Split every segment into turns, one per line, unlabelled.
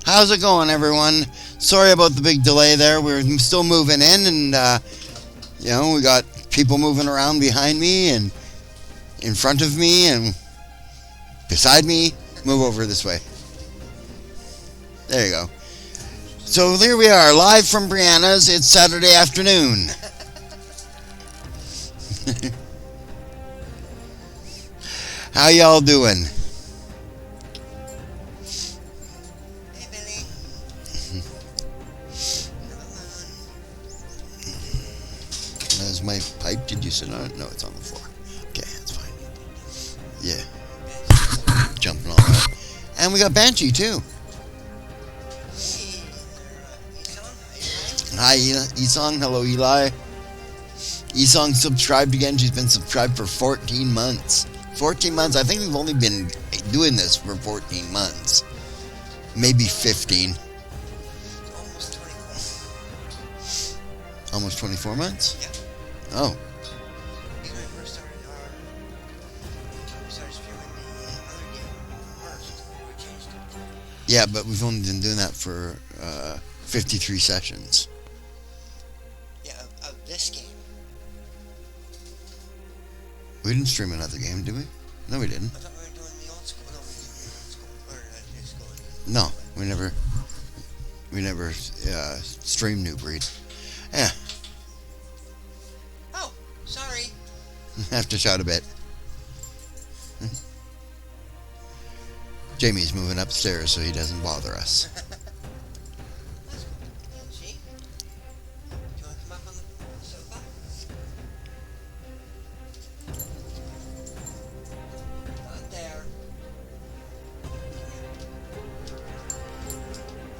How's it going, everyone? Sorry about the big delay there. We're still moving in, and we got people moving around behind me and in front of me and beside me. Move over this way. There you go. So here we are, live from Brianna's. It's Saturday afternoon. How y'all doing? There's my pipe. Did you sit on it? No, it's on the floor. Okay, that's fine. Yeah. Jumping all out. And we got Banshee, too. Hi, Esong. Hello, Eli. Esong subscribed again. She's been subscribed for 14 months. 14 months. I think we've only been doing this for 14 months. Maybe 15. Almost 24 months?
Yeah.
Oh.
When I first started streaming the other game first, we changed it.
Yeah, but we've only been doing that for 53 sessions.
Yeah, of this game.
We didn't stream another game, did we? No, we didn't.
I thought we were doing the old school. No, we did the old school. Or new school.
No. We never stream New Breed. Yeah,
Oh, sorry.
have to shout a bit. Jamie's moving upstairs so he doesn't bother us.
Let's go. Angie, do you want to come up on the sofa? Not there.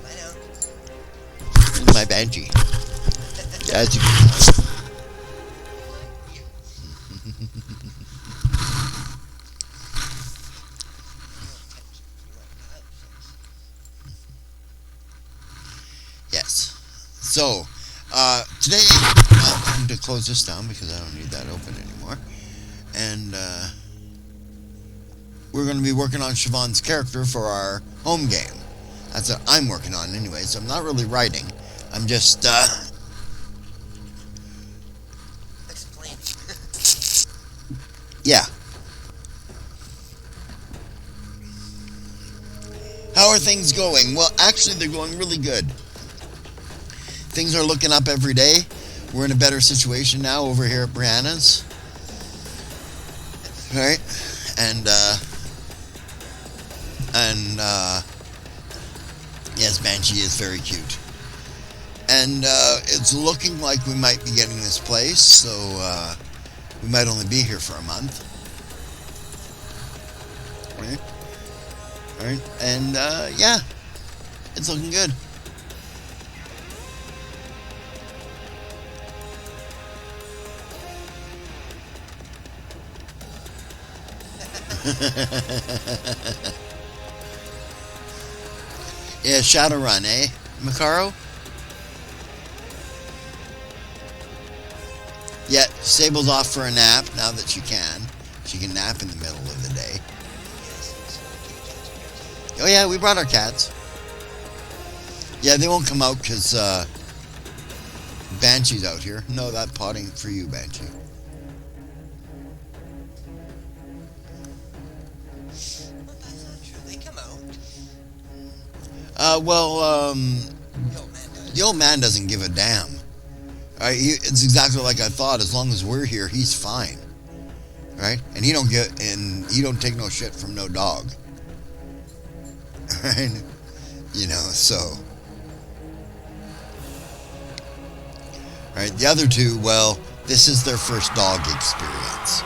Lie down.
This is my Banshee. As you can tell. Yes. So, today, I'm going to close this down because I don't need that open anymore. And, we're going to be working on Siobhan's character for our home game. That's what I'm working on anyway, so I'm not really writing. I'm just,
Explain.
yeah. How are things going? Well, actually, they're going really good. Things are looking up every day. We're in a better situation now over here at Brianna's. Right? And yes, Banshee is very cute. And, it's looking like we might be getting this place, so, we might only be here for a month. Right? Right? And, yeah, it's looking good. Yeah, Shadowrun, eh, Macaro? Yeah, Sable's off for a nap now that she can. She can nap in the middle of the day. Oh yeah, we brought our cats. Yeah, they won't come out because Banshee's out here. No, that potting for you, Banshee.
Well, that's not true. They come out.
The old man doesn't give a damn. It's exactly like I thought. As long as we're here, he's fine, right? And he don't take no shit from no dog, right? You know, so right. The other two, well, this is their first dog experience.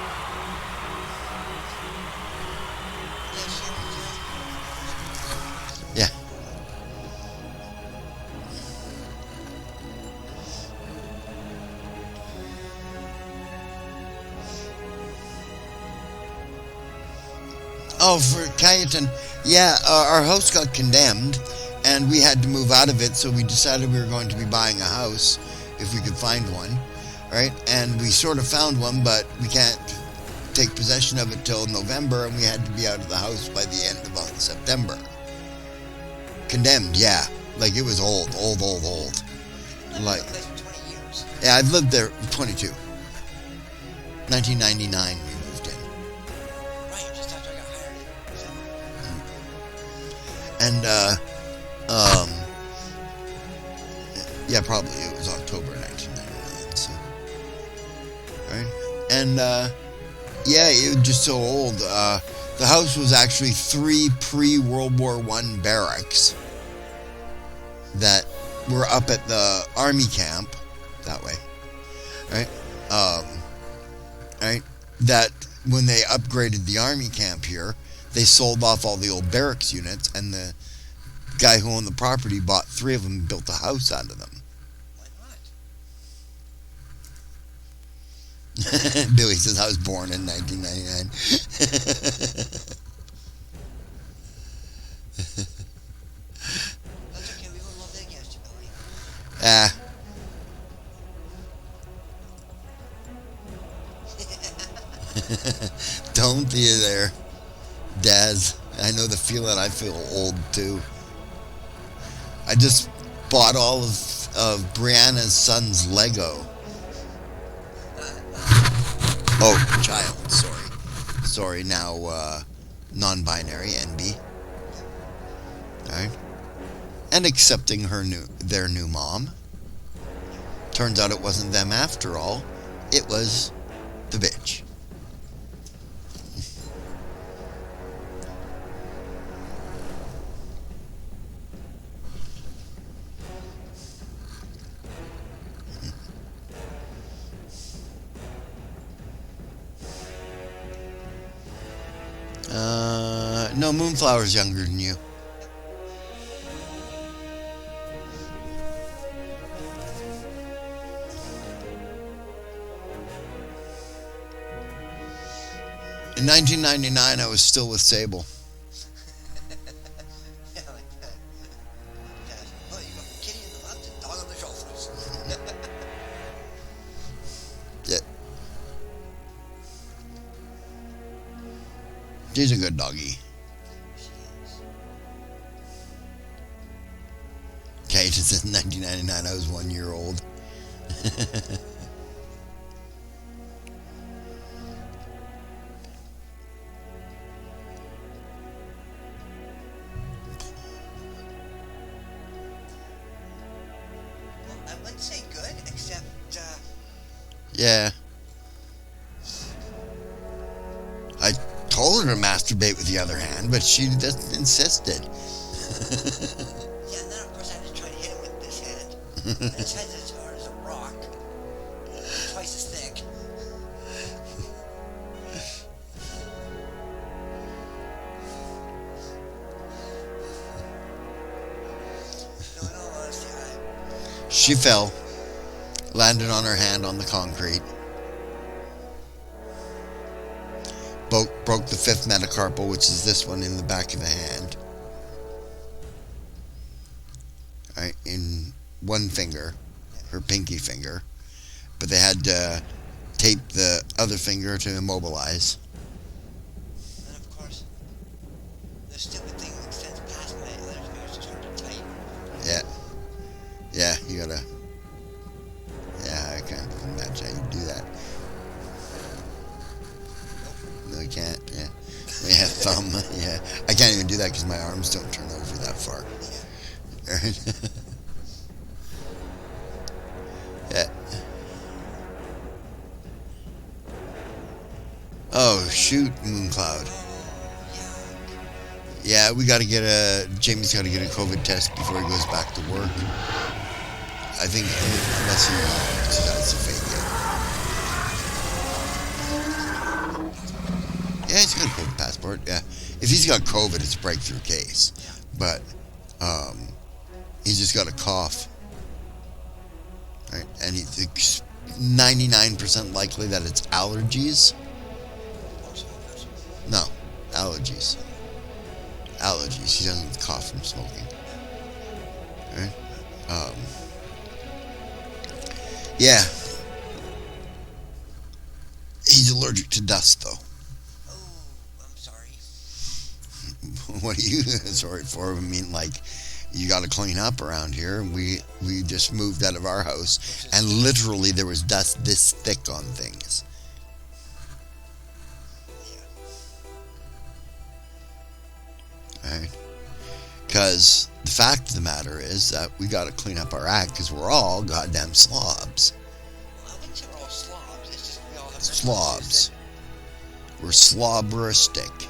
Yeah. Oh, for Cayetan, yeah, our house got condemned, and we had to move out of it, so we decided we were going to be buying a house, if we could find one, right? And we sort of found one, but we can't take possession of it till November, and we had to be out of the house by the end of September. Condemned, yeah. Like, it was old. Like, yeah, I've lived there 22. 1999 we moved in.
Right, just after I got hired.
And, yeah, probably it was October 1999, so. Right? And, yeah, it was just so old. The house was actually 3 pre-World War I barracks that were up at the army camp, that way, right? Right? That when they upgraded the army camp here, they sold off all the old barracks units, and the guy who owned the property bought 3 of them and built a house out of them.
Why not?
Billy says I was born in 1999.
That's okay, we won't hold that against you, Billy.
Ah. Don't be there, Daz. I know the feeling. I feel old too. I just bought all of Brianna's son's Lego. Oh, child. Sorry. Now, non-binary NB. All right. and accepting their new mom. Turns out it wasn't them after all. It was the bitch. No, Moonflower's younger than you. In 1999, I was still with Sable.
Yeah, like that. Oh, you got kitty in the left and dog on the shoulders.
Yeah. She's a good doggy. Kate, it says 1999, I was 1 year old.
I wouldn't say good, except,
Yeah. I told her to masturbate with the other hand, but she just insisted.
yeah, and then of course I had to try to hit him with this hand. And his head's as hard as a rock. Twice as thick. No, in all honesty,
She fell, landed on her hand on the concrete, broke the fifth metacarpal, which is this one in the back of the hand. Right, in one finger, her pinky finger, but they had to tape the other finger to immobilize.
and of course, the stupid thing extends past my other fingers just hard to tighten.
Yeah, you gotta. Yeah, I can't imagine how you do that. No, you can't. Yeah, yeah, thumb. Yeah, I can't even do that because my arms don't turn over that far. Yeah. Oh shoot, Mooncloud. Yeah, we gotta get Jamie's gotta get a COVID test before he goes back to work. I think, unless he decides to fake it. Yeah, he's got a COVID passport, yeah. If he's got COVID, it's a breakthrough case. But, he's just got a cough. Right? And he's 99% likely that it's allergies. No, allergies. Allergies. He doesn't cough from smoking. Right? Yeah. He's allergic to dust, though.
Oh, I'm sorry.
What are you sorry for? I mean, like, you got to clean up around here. We just moved out of our house, and literally there was dust this thick on things. Right? Because the fact of the matter is that we got to clean up our act because we're all goddamn slobs.
Well, I wouldn't say we're all slobs. It's just we all have
Slobs. We're slobberistic.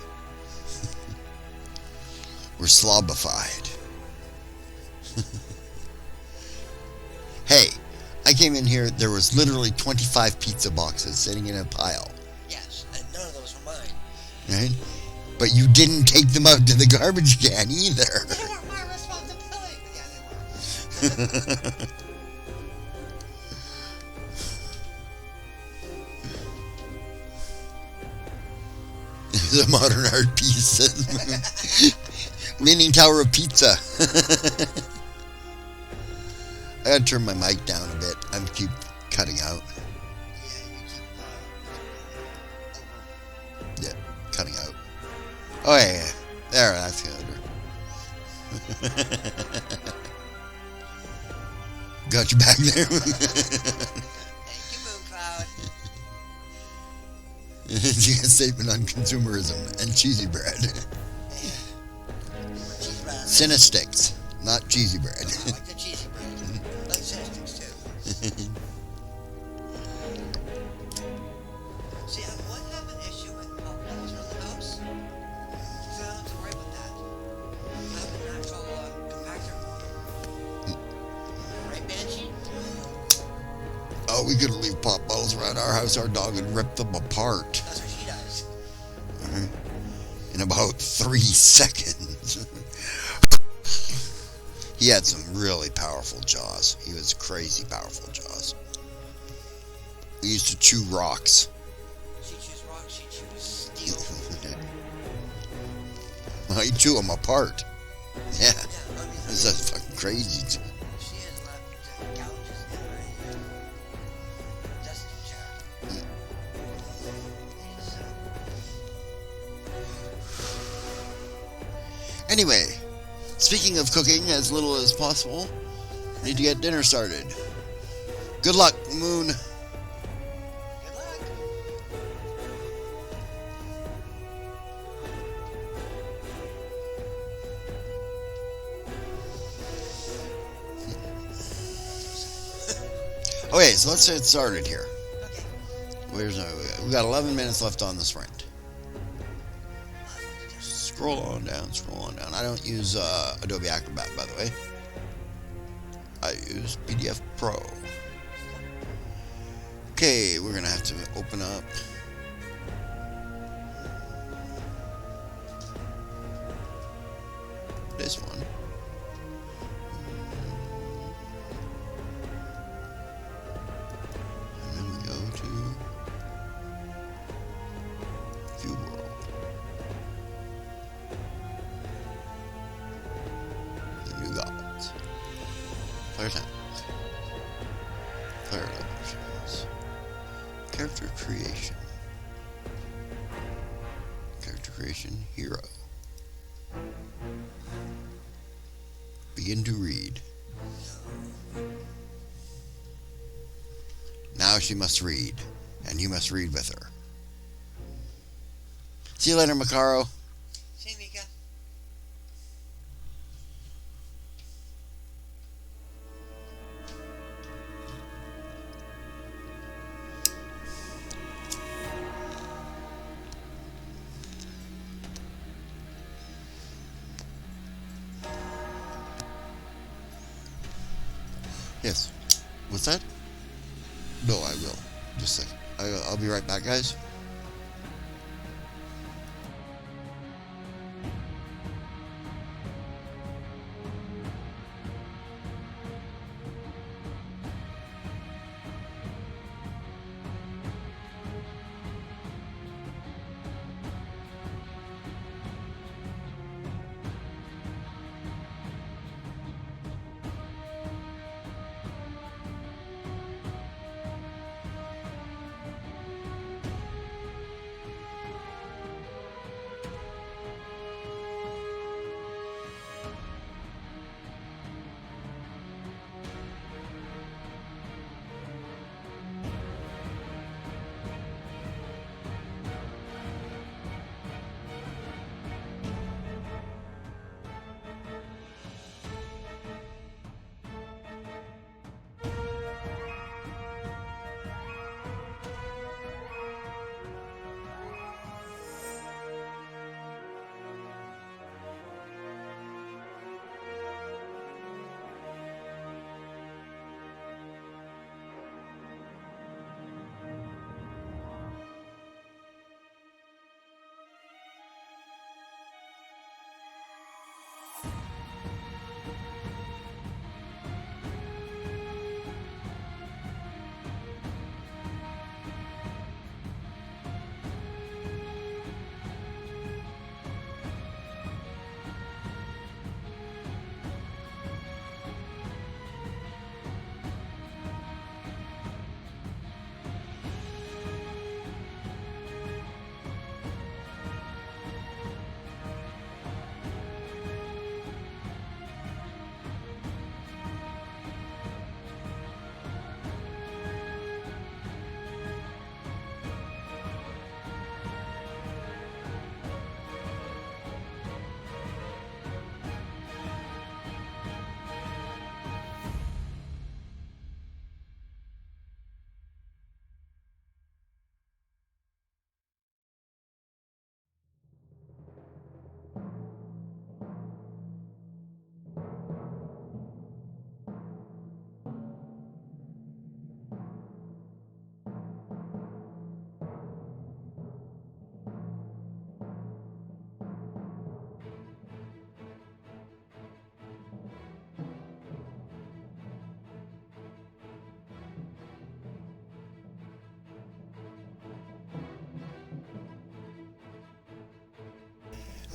We're slobified. Hey, I came in here, there was literally 25 pizza boxes sitting in a pile.
Yes, and none of those were mine.
Right? But you didn't take them out to the garbage can either.
They weren't my responsibility. But yeah, they were.
The modern art piece says Leaning Tower of Pizza. I gotta turn my mic down a bit. I keep cutting out. Yeah, cutting out. Oh yeah. There, that's good. Got you back there.
Thank you, Mooncloud.
It's a statement on consumerism and cheesy bread.
Cheese bread.
Cinesticks. not cheesy bread.
I like the cheesy bread. I like sticks too. See, I would have an issue with pop balls around the house. So I don't have to worry about that. I have an actual compactor for them. Right, Banshee?
Oh, we couldn't leave pop bottles around our house. Our dog would rip them apart.
That's what she does.
In about 3 seconds. He had some really powerful jaws. He was crazy powerful jaws. We used to chew rocks.
She chews rocks, she chews steel.
Well, he chew them apart. Yeah.
Yeah, I mean,
That's fucking crazy.
she has left gouges in her dusty chair.
Anyway, speaking of cooking as little as possible, need to get dinner started. Good luck, Moon.
Good luck.
Okay, so let's get started here.
Okay.
We got 11 minutes left on the sprint. Scroll on down, scroll on down. I don't use Adobe Acrobat, by the way. I use PDF Pro. Okay, we're gonna have to open up this one. And then we go to View World. The new gods. Player sound. Player options. Character creation. Character creation hero. Begin to read. Now she must read, and you must read with her. See you later, Macaro.
See, Mika.
Yes. What's that? No, I will. Just a second. I'll be right back, guys.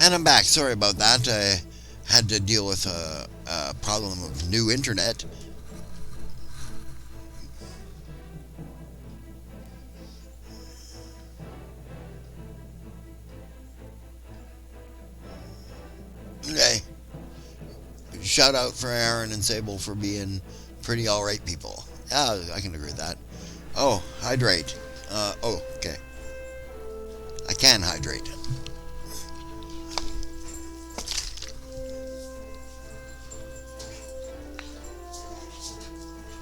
And I'm back. Sorry about that. I had to deal with a problem of new internet. Okay. Shout out for Erin and Sable for being pretty alright people. Yeah, I can agree with that. Oh, hydrate. Oh, okay. I can hydrate.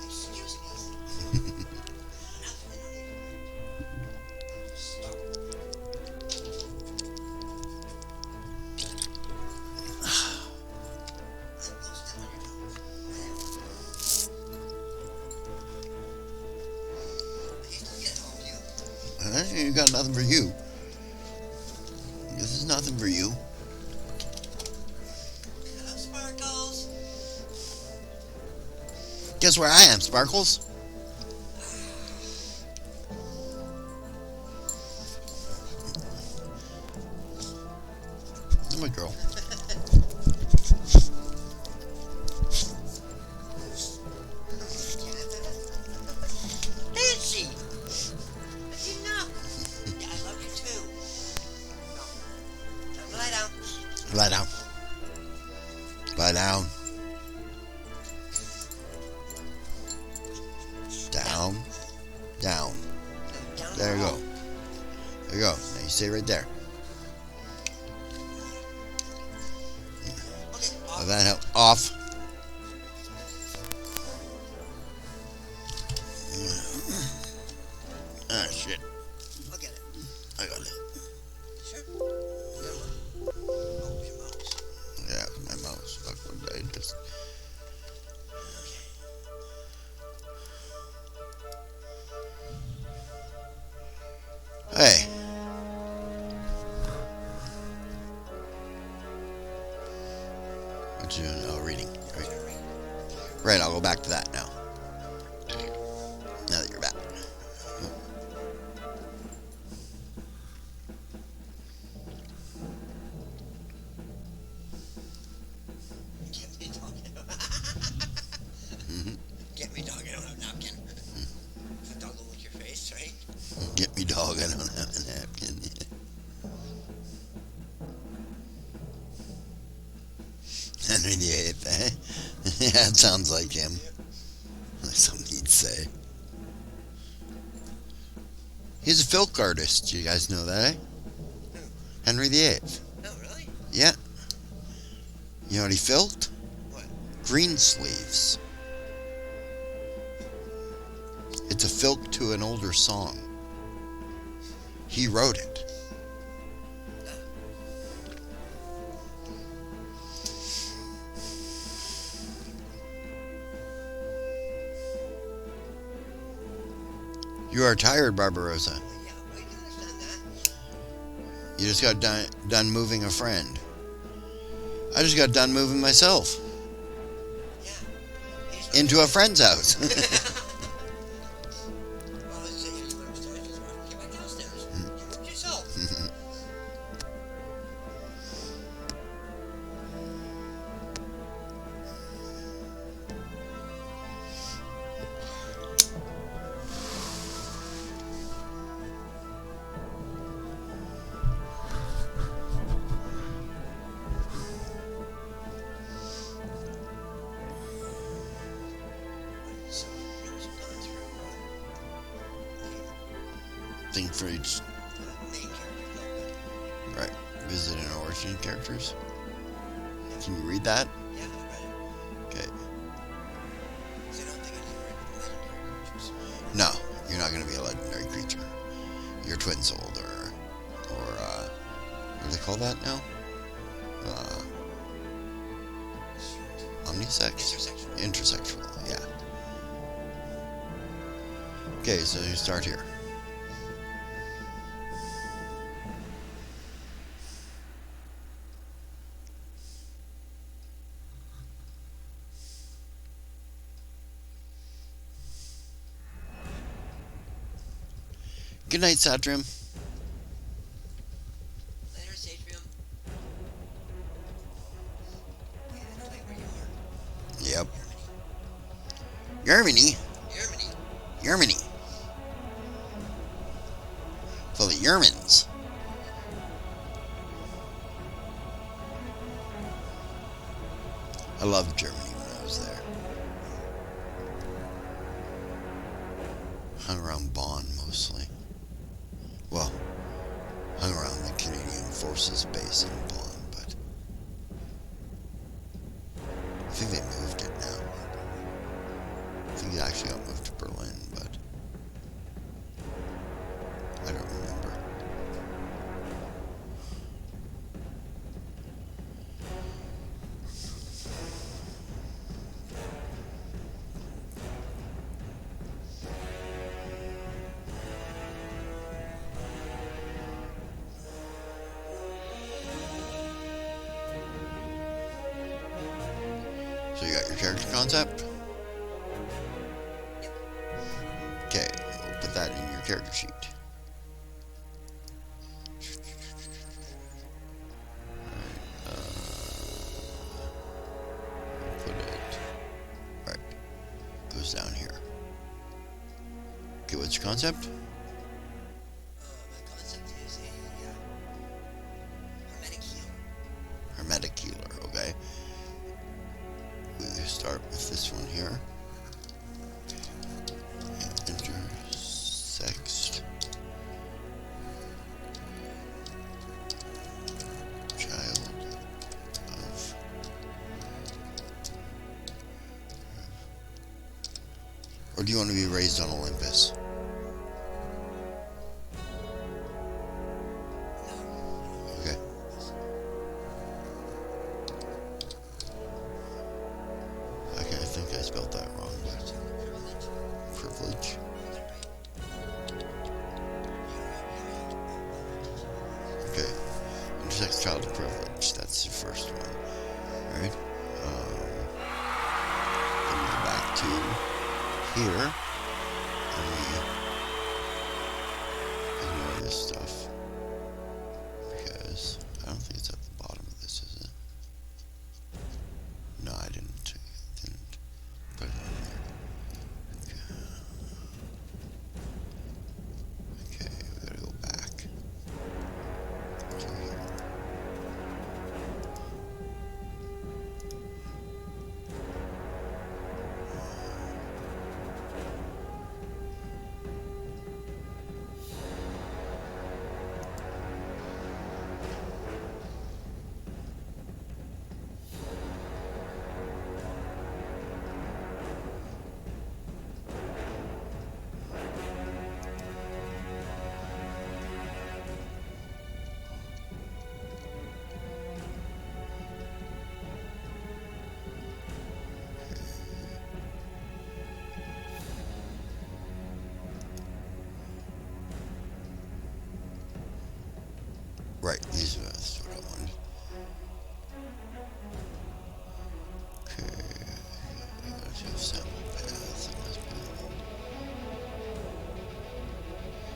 Excuse me. Stop.
You got nothing for you. This is nothing for you.
Hello, Sparkles.
Guess where I am, Sparkles? I'm a girl.
Nancy! That's enough. Yeah, I love you too. No. Time to lie down.
Lie down. Lie down. Down. Down.
Down
There you
the
go.
hall.
There you go. Now you stay right there.
Okay,
Oh,
off.
that help. Off. Ah, shit.
I'll get it.
I got it.
Sure. Yeah. Oh, your mouse.
Yeah, my mouse. Fuck, what did I just... Hey. What you doing? Oh, reading. Right. Right, I'll go back to that now. Now that you're back.
Get me dog. Get me dog. I don't have a napkin. The dog will lick your face, right?
Get me dog, I don't have a napkin. Henry VIII, eh? Yeah, it sounds like him. Something he'd say. He's a folk artist, you guys know that, eh? Henry VIII.
No, really?
Yeah. You know what he filked?
What?
Green sleeves. It's a filk to an older song. He wrote it. You are tired, Barbarossa.
Well, yeah, I can understand that.
You just got done moving a friend. I just got done moving myself
Yeah.
into a friend's house.
Well, let's say you went upstairs, just get back downstairs. You moved yourself. So, you've gone through
Thing for each.
the main character.
Right. Visit and origin characters. Can you read that?
Yeah, I read it.
Okay.
So I don't think I can read legendary creatures.
No, you're not going to be a legendary creature. You're twin souled or what do they call that now? Omnisex?
Intersexual.
Intersexual, yeah. Okay, so you start here. Good night, Satrim.
Later, Satrium.
Germany?
Germany.
Germany. For the Germans. I loved Germany when I was there. Hung around Bonn mostly. Well, hung around the Canadian Forces base in Bonn, but I think they moved it now. I think it actually got moved to Berlin, but I don't remember. So you got your character concept? Okay, we'll put that in your character sheet. Put it right. Goes down here. Okay, what's your concept?
My concept is a hermetic healer.
Hermetic healer, okay. We start with this one here. Intersex child of or do you want to be raised on Olympus? Okay. Okay, I think I spelled that wrong. Privilege. Okay. Intersex child of privilege. That's the first one. Alright. Then we go back to here. And we ignore this stuff. Because I don't think it's at the bottom of this, is it? No, I didn't put it on there. Okay, we gotta go back to here. Right, that's what I wanted. Okay, let's have sample path.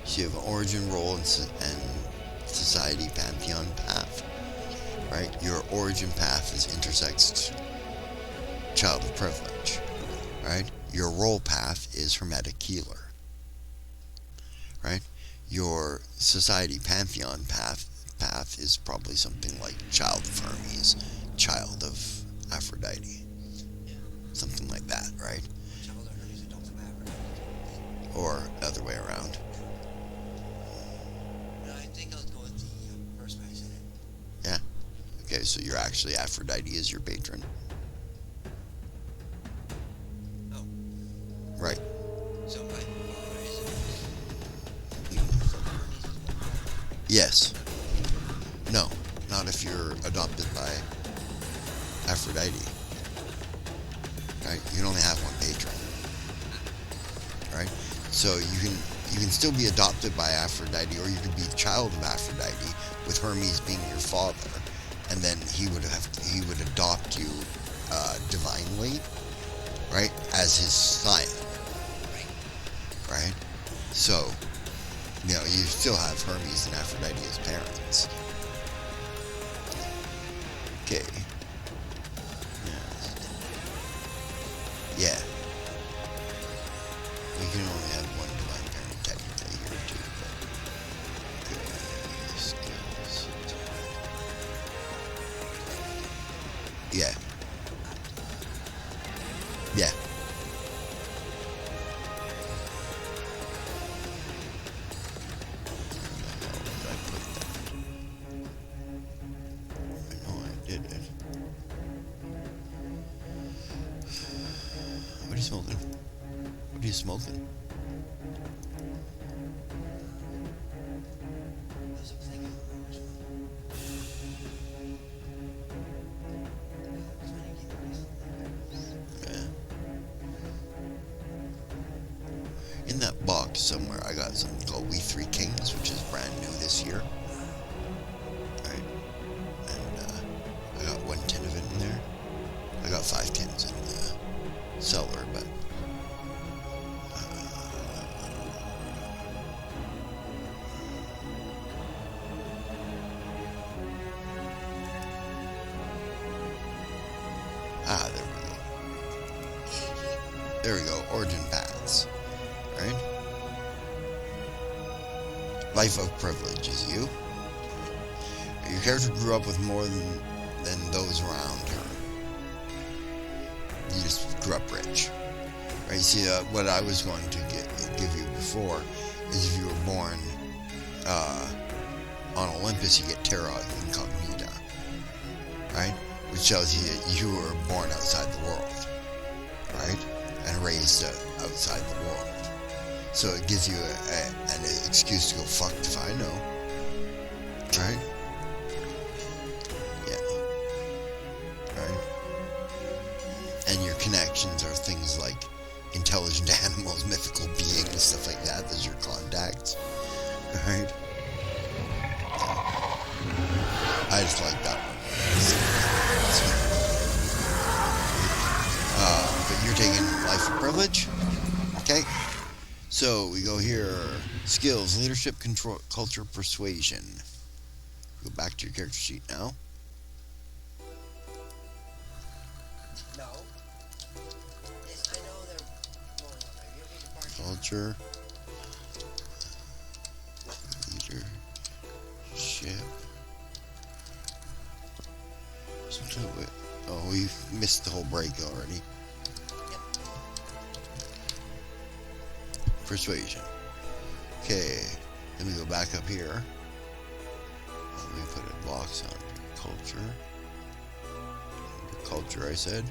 So you have an origin, role, and society pantheon path. Right, your origin path is intersex child of privilege. Right, your role path is hermetic healer. Right, your society pantheon path is probably something like child of Hermes, child of Aphrodite, something like that, right?
Child of Hermes, adult of Aphrodite.
Or other way around.
No, I think I'll go with the first way I said it.
Yeah. Okay, so you're actually Aphrodite is your patron.
Oh,
Right.
so my father is
Yes. No, not if you're adopted by Aphrodite. Right? You can only have one patron. Right? So you can still be adopted by Aphrodite, or you could be a child of Aphrodite with Hermes being your father, and then he would adopt you divinely, right, as his son. Right? So, you know, you still have Hermes and Aphrodite as parents. Okay. Yeah. he's smoking.
Those I'm thinking about which one. Trying to keep it nice.
Yeah. In that box somewhere, I got something called We Three Kings, which is brand new this year. Right? And I got 1 tin of it in there. I got 5 tins in the cellar, but there we go. There we go. Origin paths. Right? Life of privilege is you. Your character grew up with more than those around her. You just grew up rich. Right? You see, what I was going to give you before is if you were born on Olympus, you get terra incognita. Right? Which tells you that you were born outside the world. Right? And raised outside the world. So it gives you an excuse to go fucked if I know. Right? Yeah. Right? And your connections are things like intelligent animals, mythical beings, stuff like that. Those are your contacts. Right? I just like that one. But you're taking life of privilege. Okay? So we go here. Skills, leadership, control, culture, persuasion. Go back to your character sheet now.
No. Yes, I know they're rolling on there. You need to park.
Culture. Leadership. Oh, we missed the whole break already. Persuasion. Okay, let me go back up here. Let me put a box on culture. Under culture, I said.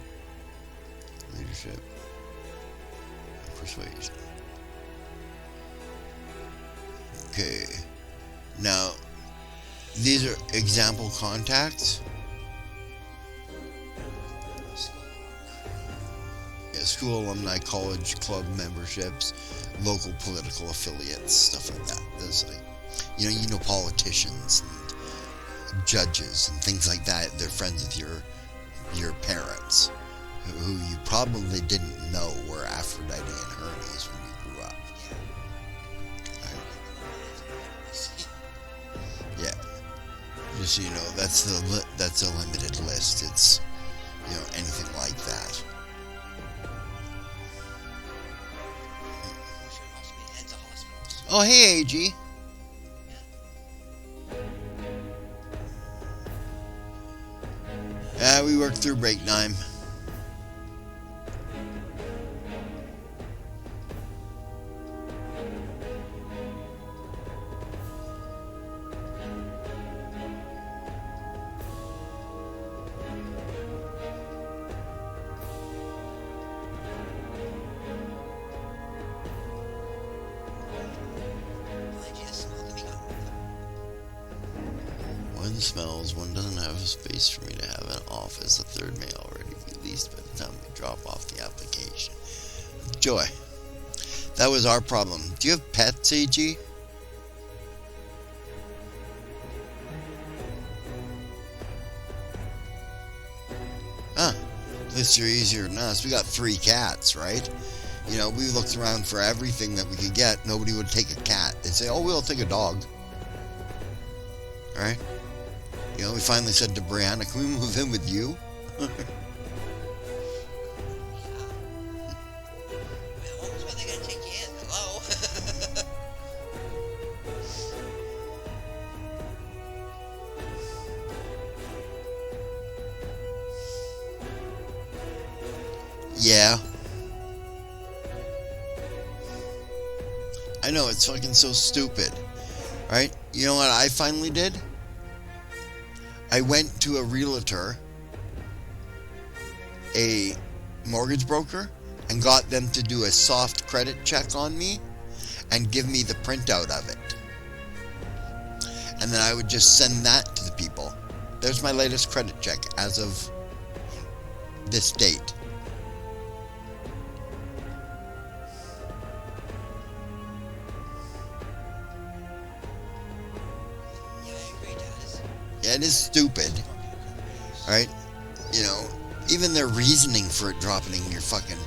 Leadership. And persuasion. Okay. Now, these are example contacts. School alumni, college club memberships, local political affiliates, stuff like that. There's like, you know politicians and judges and things like that. They're friends with your parents, who you probably didn't know were Aphrodite and Hermes when you grew up. Right? Yeah. Just so you know, that's a limited list. It's anything like that. Oh, hey, AG. We worked through break time. One smells, one doesn't have a space for me to have an office. The third may already be leased by the time we drop off the application. Joy. That was our problem. Do you have pets, AG? Huh. At least you're easier than us. We got 3 cats, right? We looked around for everything that we could get. Nobody would take a cat. They'd say, oh, we'll take a dog. Alright? We finally said to Brianna, can we move in with you?
Home's when they're gonna take you in. Hello?
Yeah. I know, it's fucking so stupid. Right? You know what I finally did? I went to a realtor, a mortgage broker, and got them to do a soft credit check on me and give me the printout of it. And then I would just send that to the people. There's my latest credit check as of this date.
Yeah, I agree, Dennis.
Yeah, it is stupid, right? You know, even their reasoning for it dropping your fucking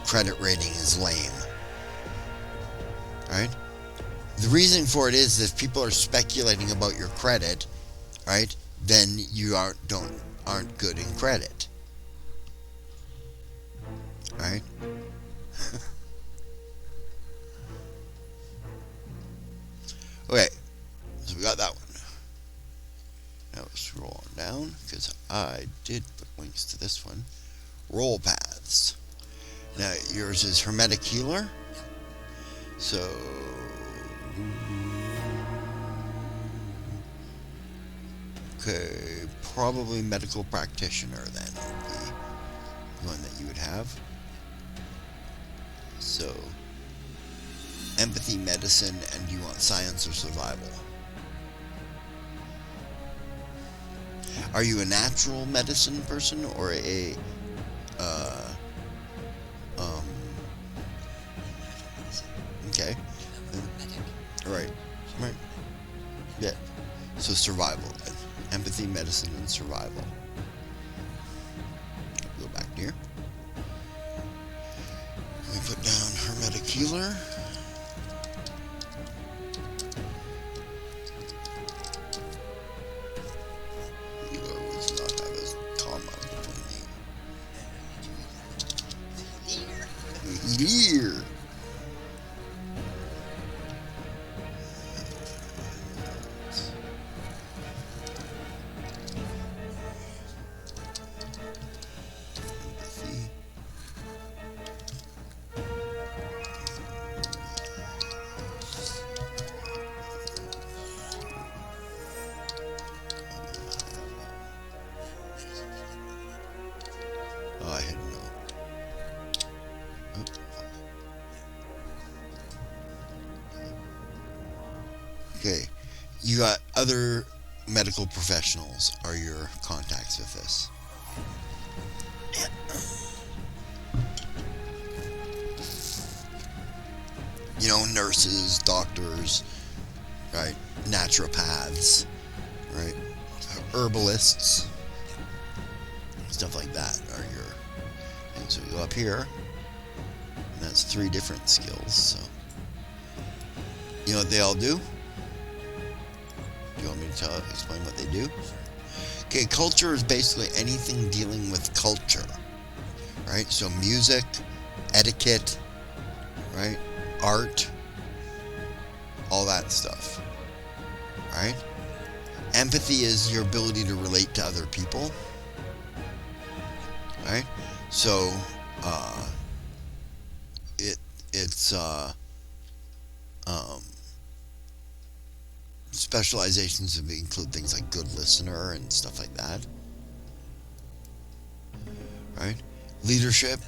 credit rating is lame, right? The reason for it is if people are speculating about your credit, right, then you aren't good in credit, right? Okay, so we got that one. Now let's scroll on down because I did put links to this one. Roll paths. Now yours is hermetic healer. So okay, probably medical practitioner then would be the one that you would have. So empathy, medicine, and do you want science or survival? Are you a natural medicine person or a okay. Right. Right. Yeah. So survival. Empathy, medicine, and survival. Go back here. We put down hermetic healer. Here. Oh, I had no. Okay, you got other medical professionals are your contacts with this. You know, nurses, doctors, right? Naturopaths, right? Herbalists, stuff like that are your. And so you go up here, and that's 3 different skills. So, you know what they all do? Do you want me to explain what they do? Okay, culture is basically anything dealing with culture, right? So music, etiquette, right? Art, all that stuff, right? Empathy is your ability to relate to other people, right? So, it's specializations include things like good listener and stuff like that, right? Leadership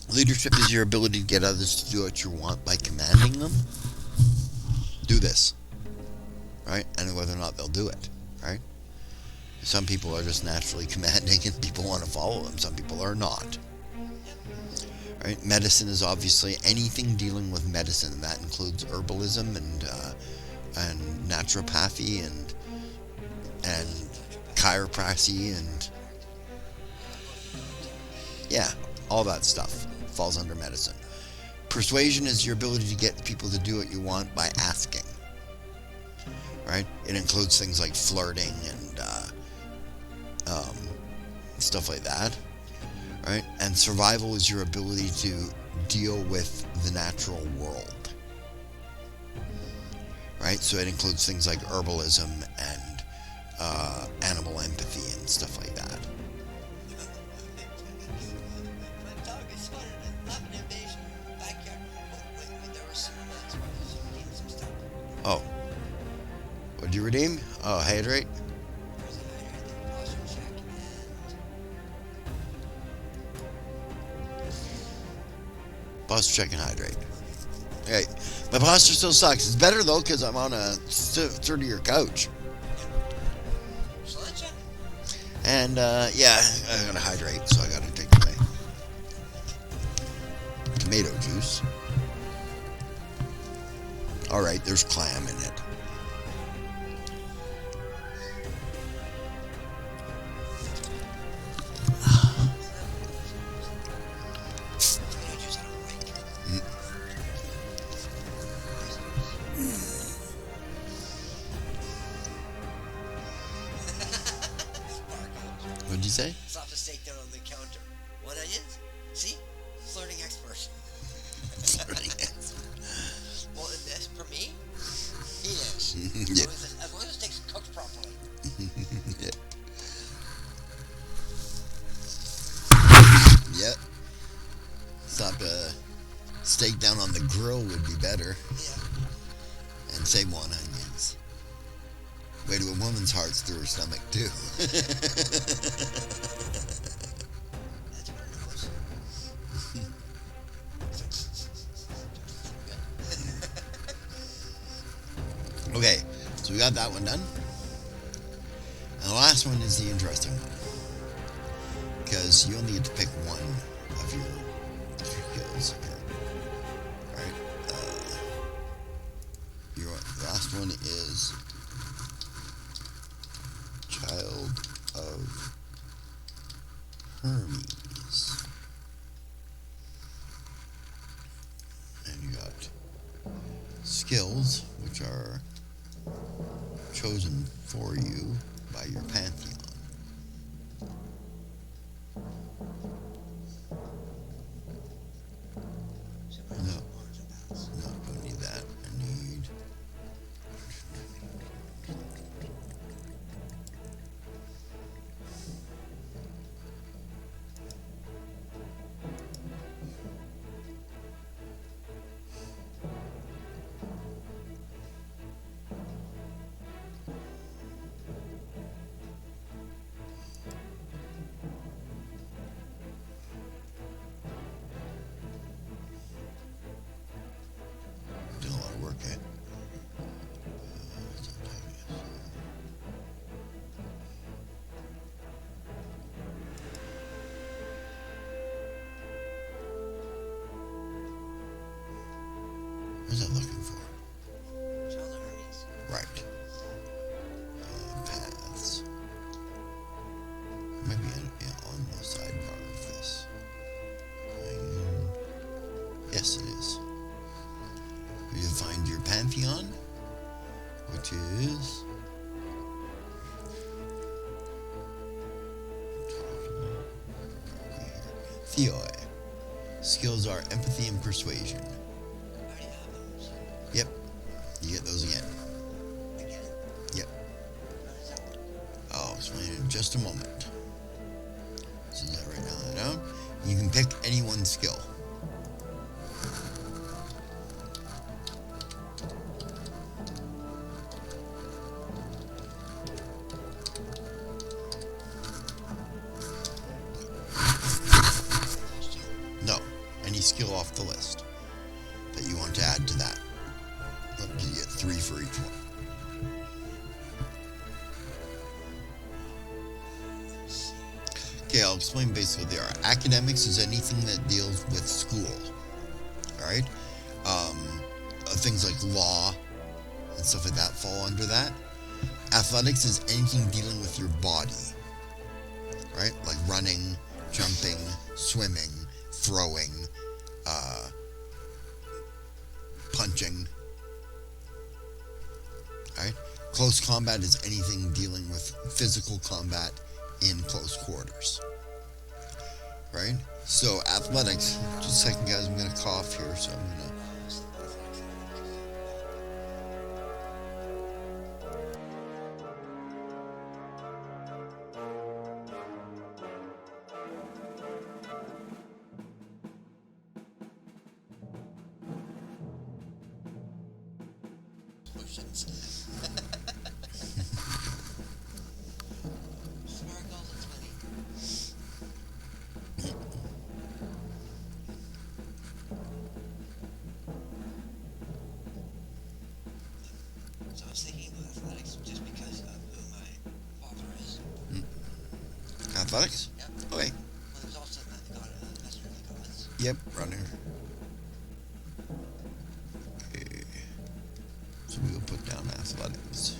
is your ability to get others to do what you want by commanding them. Do this, right? And whether or not they'll do it, right? Some people are just naturally commanding and people want to follow them. Some people are not. Right? Medicine is obviously anything dealing with medicine. That includes herbalism and naturopathy and chiropractic and yeah, all that stuff falls under medicine. Persuasion is your ability to get people to do what you want by asking. Right? It includes things like flirting and stuff like that. Right? And survival is your ability to deal with the natural world. Right? So it includes things like herbalism and animal empathy and stuff like that.
My dog is spotted an invasion in the backyard. When there was some stuff.
Oh. What did you redeem? Oh, hydrate?
There was a hydrant there, posture check, and
Posture check and hydrate. Okay, my posture still sucks. It's better though because I'm on a sturdier couch.
So let's check.
And yeah, I gotta hydrate, so I gotta take my tomato juice. All right, there's clam in it.
Tomato juice I don't like. Sparkles.
What'd you say?
Slap the steak down on the counter. 1 onion? See? Flirting expert. Well, this, for me, he is.
Yeah.
As long as the steak's cooked properly.
Yeah. Yep. Slap a steak down on the grill would be better.
Yeah.
And say 1 onions. Way to a woman's heart's through her stomach too.
That's what it knows.
Okay, so we got that one done. And the last one is the interesting one. Because you only get to pick one of your skills here. Alright? Your last one is Child of Hermes. And you got skills, which are chosen for you by your pantheon. No, don't need that. I need. Doing a lot of work, eh? What's that looking for?
Child of Hermes.
Right. Paths. Maybe on the sidebar of this. And yes, it is. You find your pantheon, which is Theoi. Skills are empathy and persuasion.
I already have those.
Yep, you get those again.
Again?
Yep.
How does that work?
I'll explain in just a moment. So that right now down. You can pick any one skill.
Those two.
No, any skill off the list that you want to add to that. You get 3 for each one. Okay, I'll explain basically what they are. Academics is anything that deals with school. Alright? Things like law and stuff like that fall under that. Athletics is anything dealing with your body. Right? Like running, jumping, swimming, throwing, punching. Alright? Close combat is anything dealing with physical combat in close quarters. Right? So athletics, just a second guys, I'm gonna cough here, so I'm gonna
Solutions. Sparkles and sweaty. was thinking of athletics just because of who my father is.
Athletics?
Yep.
Okay.
Well, there's also the god, messenger of the gods.
Yep, runner. Okay. So we will put down athletics.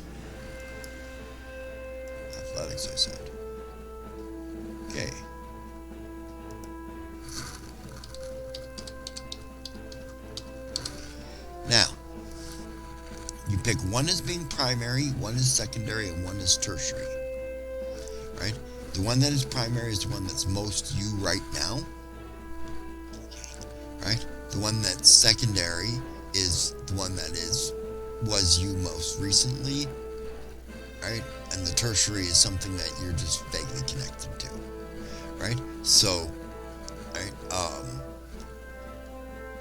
Athletics, I said. Okay. Now, you pick one as being primary, one as secondary, and one as tertiary. Right? The one that is primary is the one that's most you right now. Right? The one that's secondary is the one that was you most recently. Right? And the tertiary is something that you're just vaguely connected to. Right? So, right,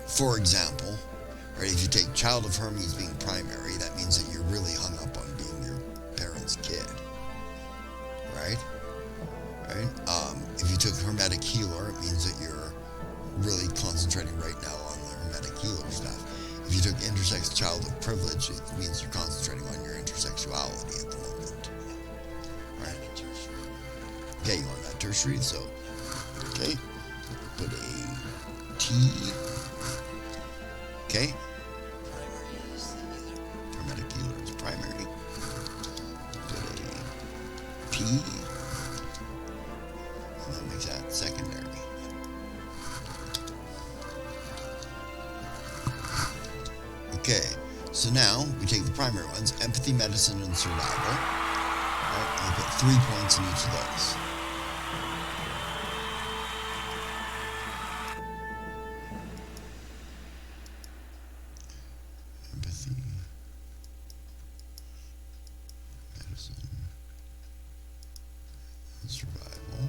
for example, right, if you take Child of Hermes being primary, that means that you're really hung up on being your parents' kid. Right? Right? If you took Hermetic Healer, it means that you're really concentrating right now on the Hermetic Healer stuff. If you took Intersex Child of Privilege, it means you're concentrating on your intersexuality at the moment. Right? Okay, you want that tertiary, so, okay, put a T. Okay.
Primary is the healer.
Hermetic Healer is primary. Put a P. And that makes that secondary. Okay, so now we take the primary ones, empathy, medicine, and survival. Right, and we put 3 points in each of those. Empathy, medicine, and survival.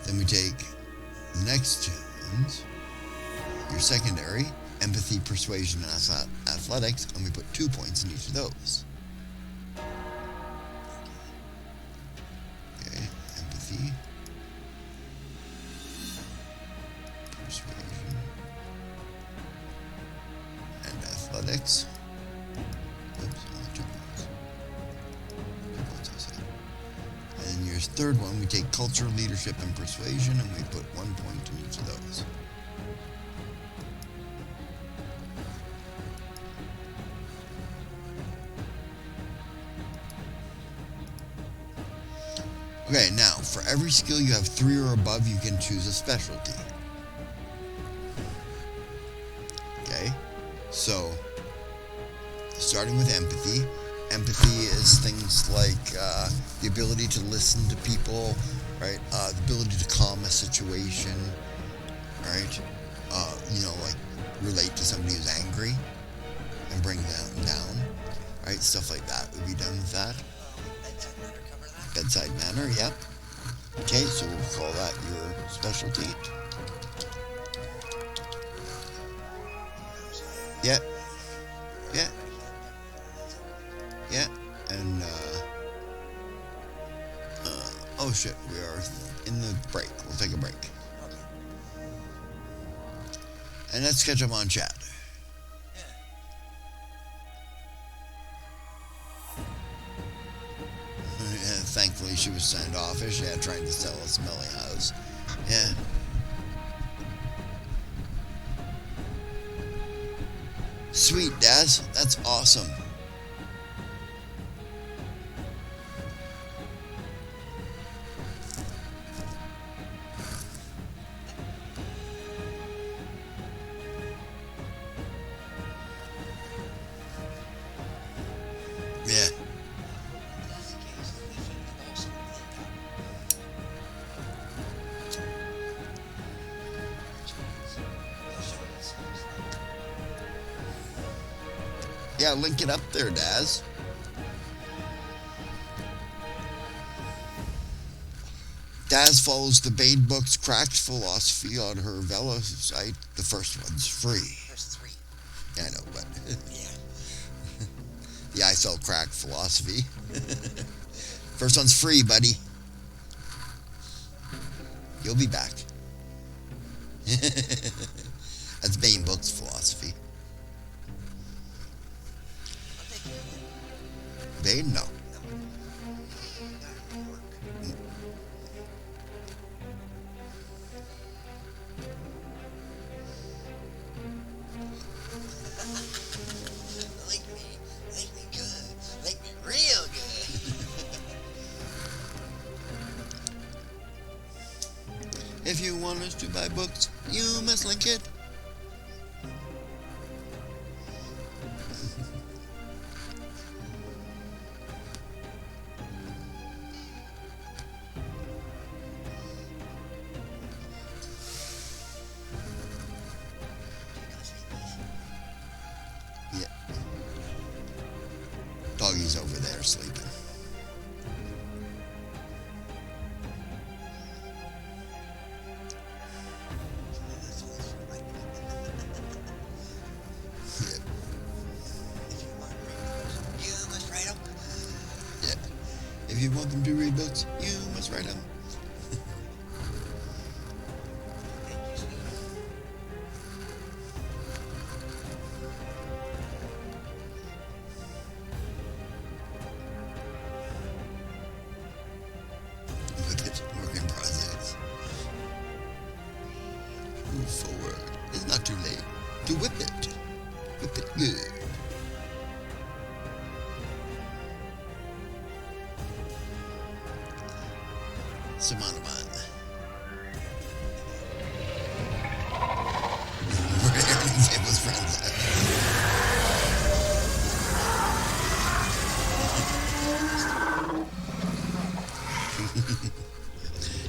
Then we take the next two ones, your secondary, empathy, persuasion, and athletics, and we put 2 points in each of those. Okay, empathy, persuasion, and athletics. Oops, only 2 points. 2 points, I said. And then your third one, we take culture, leadership, and persuasion, and we put 1 point in each of those. Okay, now, for every skill you have 3 or above, you can choose a specialty. Okay, so, starting with empathy. Empathy is things like the ability to listen to people, right? The ability to calm a situation, right? Like relate to somebody who's angry and bring them down, right? Stuff like that. Would be done with that.
Bedside manner cover that.
Bedside manner, yep. Okay, so we'll call that your specialty. Yeah. Yeah. Yeah. And, oh shit, we are in the break. We'll take a break. And let's catch up on chat. Yeah, thankfully she was standoffish. Yeah, trying to sell a smelly house. Yeah. Sweet, Daz. That's awesome. Yeah. Yeah, link it up there, Daz. Daz follows the Bade Books Cracked Philosophy on her Velo site. The first one's free.
First 3.
Yeah, I know, but
Yeah.
yeah, I sell Cracked Philosophy. First one's free, buddy. You'll be back. That's Bade Books Philosophy. paid? No.
No. Not at work. Like me good. Like me real good.
If you want us to buy books, you must link it. Yeah. Doggy's over there sleeping. Yeah.
You must write them.
Yeah. If you want them to read books, you must write them.
Thank you, sweetie.
Whip it. Work in process. Move forward. It's not too late to whip it. Whip it good. Samanaman. Where Erin's Abel's friends at.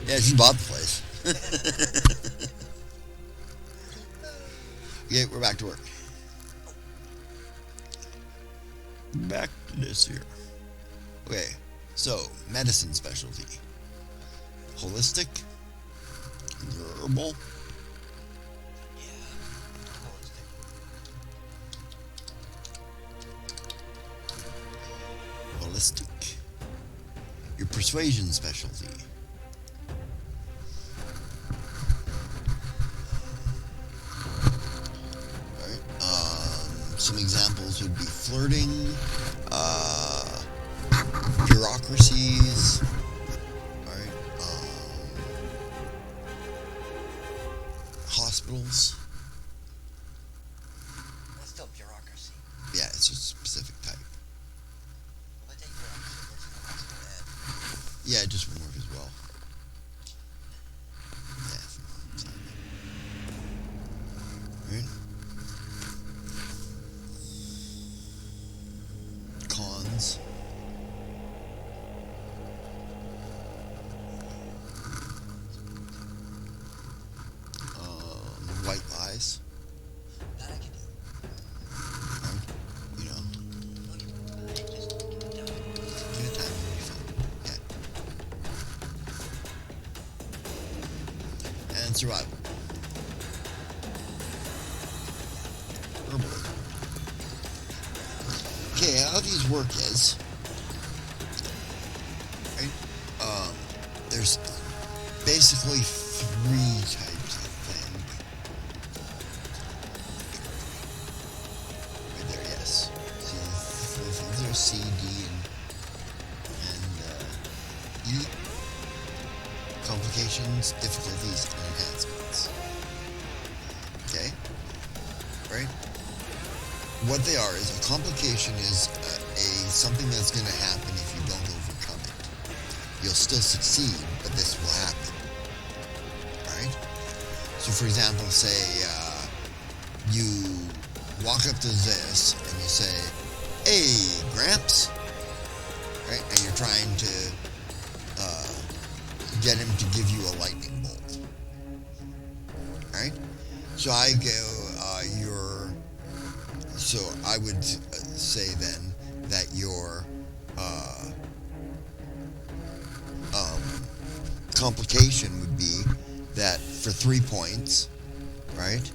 Yeah, she bought the place. Okay, we're back to work. Back to this here. Okay, so medicine specialty. Holistic, herbal,
Yeah. Holistic.
holistic. Your persuasion specialty. Alright. Some examples would be flirting, bureaucracies. Alright. Hospitals.
That's still bureaucracy.
Yeah, it's just a specific type.
Well, I take bureaucracy versus the hospital ed.
Yeah, it just wouldn't work as well. Yeah. Right? Cons. White lies.
That I can do.
Right? You know,
No, you just give it time.
give it time. It'll be fun. Yeah. And survival. Herbalism. Okay, how these work is, right? There's basically three types, I think. Right there, yes. See, there's C, D, and E. Complications, difficulties, and enhancements. Okay? Right? What they are is a complication is something that's going to happen if you don't overcome it. You'll still succeed, but this will happen. Right? So, for example, say you walk up to this and you say, "Hey, Gramps," right? And you're trying to get him to give you a lightning bolt. Right? So I go, So I would say then that your complication would be that for 3 points, right?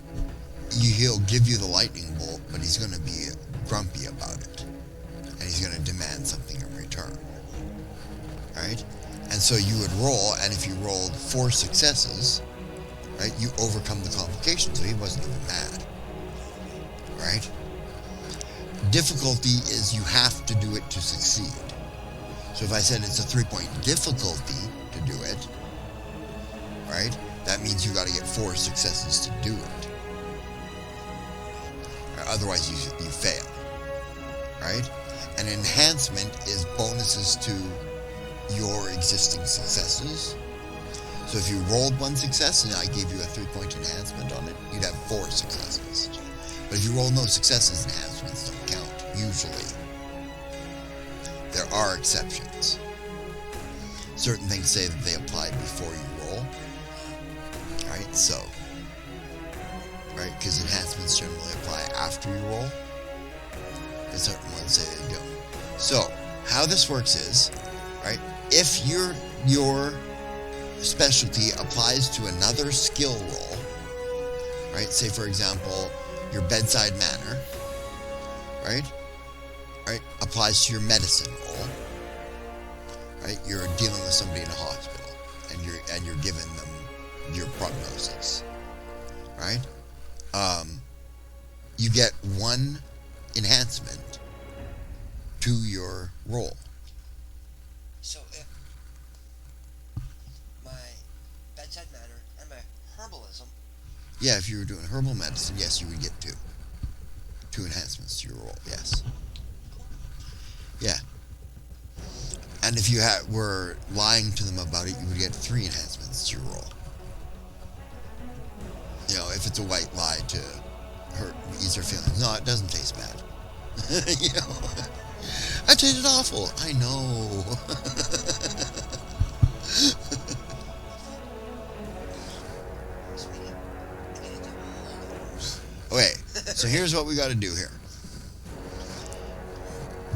He'll give you the lightning bolt, but he's going to be grumpy about it, and he's going to demand something in return, right? And so you would roll, and if you rolled 4 successes, right, you overcome the complication. So he wasn't even mad, right? difficulty is you have to do it to succeed. So if I said it's a 3-point difficulty to do it, right, that means you got to get 4 successes to do it. Otherwise you fail, right? An enhancement is bonuses to your existing successes. So if you rolled 1 success and I gave you a 3-point enhancement on it, you'd have 4 successes. But if you roll no successes, enhancements don't count, usually. There are exceptions. Certain things say that they apply before you roll. Right, so, right, because enhancements generally apply after you roll. And certain ones say they don't. So, how this works is, right, if your specialty applies to another skill roll, right, say for example, your bedside manner, right, applies to your medicine roll, right, you're dealing with somebody in a hospital, and you're giving them your prognosis, right, you get 1 enhancement to your roll.
So if my bedside manner and my herbalism.
Yeah, if you were doing herbal medicine, yes, you would get 2 enhancements to your roll. Yes. Yeah. And if you were lying to them about it, you would get 3 enhancements to your roll. You know, if it's a white lie to ease their feelings. No, it doesn't taste bad. You know, it tasted awful. I know. Okay, so here's what we got to do here.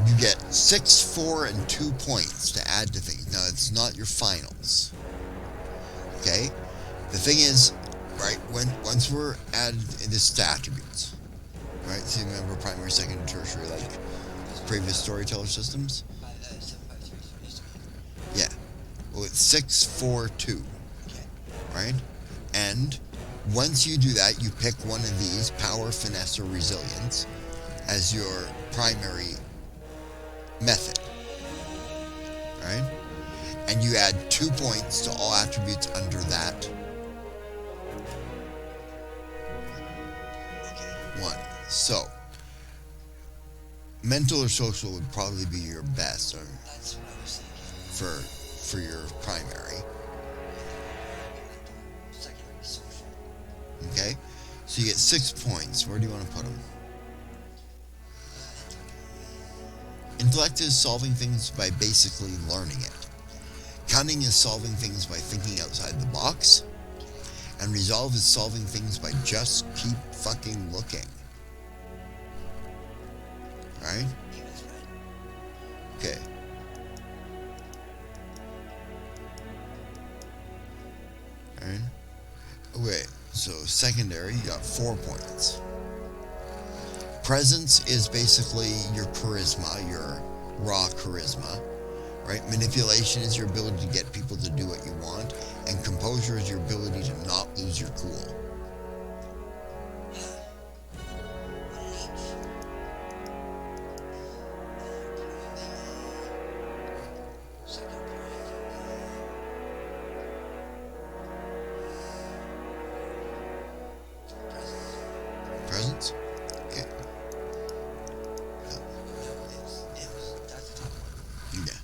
You get 6, 4, and 2 points to add to things. Now, it's not your finals. Okay? The thing is, right, once we're added this to attributes, right? So you remember primary, secondary, tertiary, like previous storyteller systems?
753.
Yeah. Well, it's 6, 4, 2.
Okay.
Right? And once you do that, you pick one of these, power, finesse, or resilience, as your primary method. Right? And you add 2 points to all attributes under that one. So, mental or social would probably be your best
That's what I was thinking.
for your primary.
Secondary social.
Okay? So you get 6 points. Where do you want to put them? Intellect is solving things by basically learning it. Cunning is solving things by thinking outside the box. And resolve is solving things by just keep fucking looking. Right?
That's right.
Okay. Alright. Okay, so secondary, you got 4 points. Presence is basically your charisma, your raw charisma. Right? Manipulation is your ability to get people to do what you want, and composure is your ability to not lose your cool. Presence? Okay. Yeah.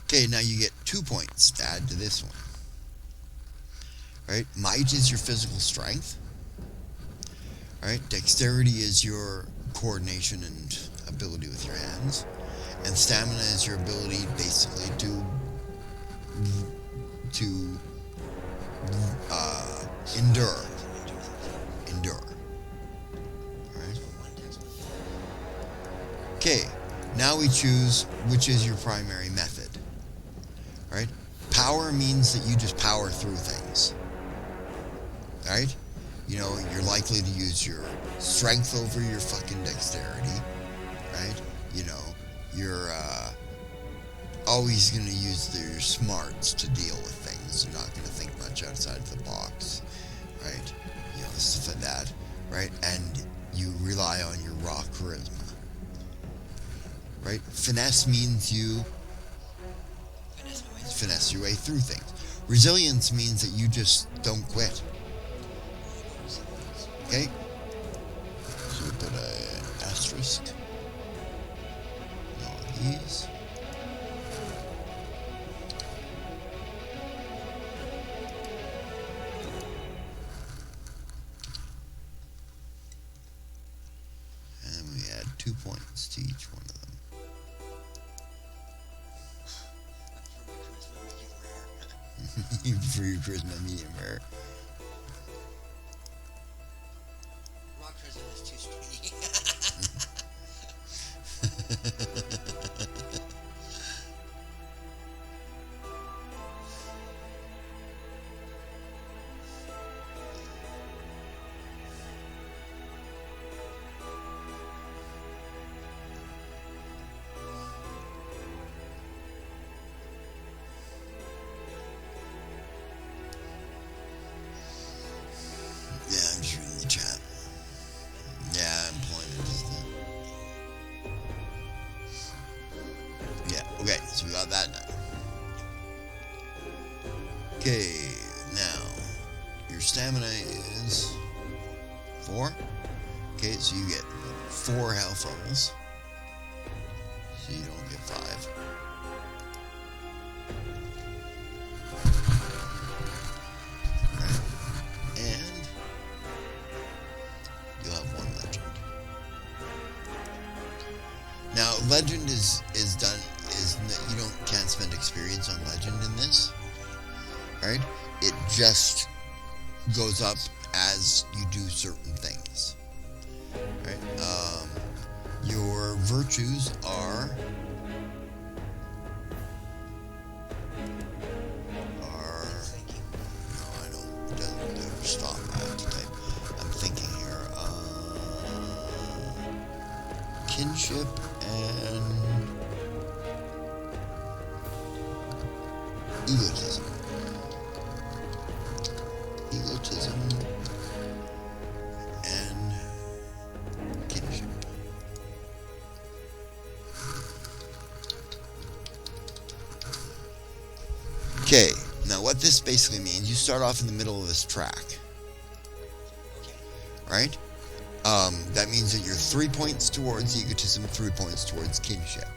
Okay, now you get 2 points to add to this one. Right? Might is your physical strength. Right? Dexterity is your coordination and ability with your hands. And stamina is your ability basically to endure. Endure. Right? Okay, now we choose which is your primary method. Right? Power means that you just power through things. Right? You know, you're likely to use your strength over your fucking dexterity. Right? You know, you're always going to use your smarts to deal with things. You're not going to think much outside the box. Right? You know, stuff like that. Right? And you rely on your raw charisma. right? Finesse means you
Finesse my way through.
finesse your way through things. Resilience means that you just don't quit.
Resilience.
Okay? So we put an asterisk. All these. And we add 2 points to each one of them. For your charisma medium rare.
Rock charisma is too stringy.
Yeah, I'm just reading the chat. Yeah, employment is the... Yeah, okay, so we got that done. Okay, now, your stamina is 4. Okay, so you get 4 health levels. So you don't get 5. Right? And you'll have 1 legend. Now, legend is done is you can't spend experience on legend in this, right? It just goes up as you do certain things, right? Your virtues are no, I don't. It doesn't ever stop. I have to type. I'm thinking here. Kinship and egotism. Egotism and kinship. Okay, now what this basically means, you start off in the middle of this track,
Okay.
right? That means that you're 3 points towards egotism, 3 points towards kinship.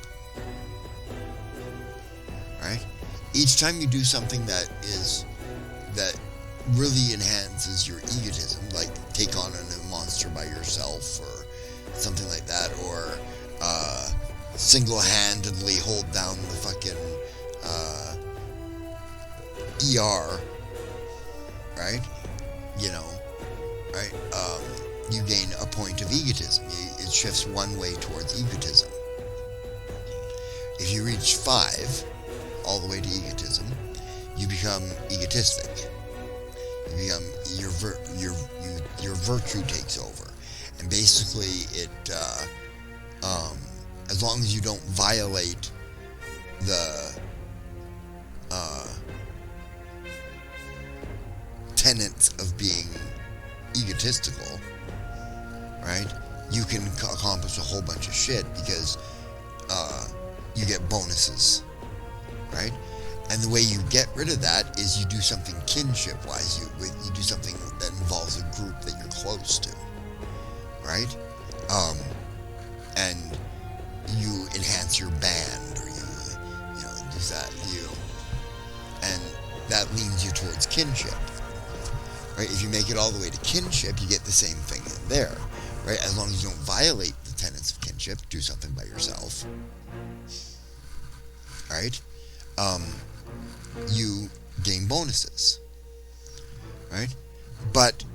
Right? Each time you do something that really enhances your egotism, like take on a monster by yourself or something like that, or single-handedly hold down the fucking ER, right? You know, right? You gain a point of egotism. It shifts one way towards egotism. If you reach 5, all the way to egotism, you become egotistic. You become your virtue takes over, and basically it as long as you don't violate the tenets of being egotistical, right? You can accomplish a whole bunch of shit because you get bonuses, right? And the way you get rid of that is you do something kinship-wise. You do something that involves a group that you're close to, right? And you enhance your band, or you do that. And that leans you towards kinship, right? If you make it all the way to kinship, you get the same thing in there, right? As long as you don't violate the tenets of kinship, do something by yourself, right? You gain bonuses, right? But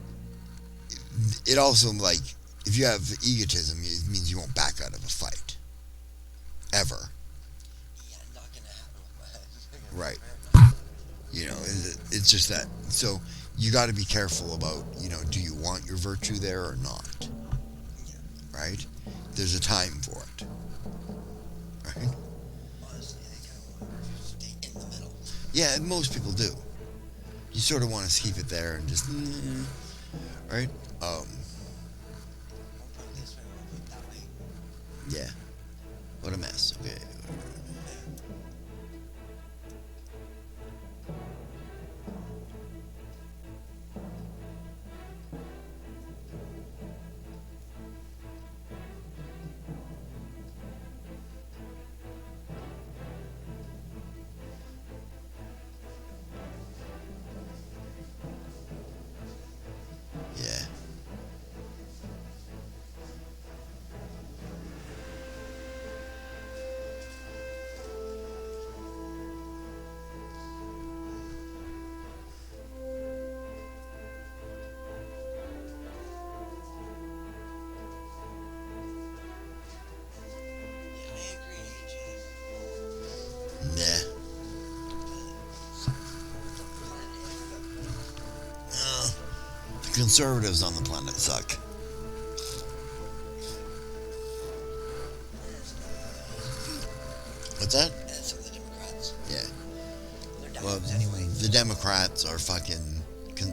it also, like, if you have egotism, it means you won't back out of a fight, ever.
Yeah, not gonna happen with my
Right. It's just that. So you got to be careful about, do you want your virtue there or not? Right? There's a time for it. Right?
Honestly, I think I want to stay in the middle.
Yeah, most people do. You sort of want to keep it there and just, right?
Won't put it this way, won't put it that way.
Yeah. What a mess. Okay. Yeah.
Yeah, I agree, AJ.
Yeah.
Planet
Uh, the conservatives on the planet suck. What's that?
and some of the Democrats.
Yeah.
They're
Well,
diamonds anyway.
the Democrats are fucking.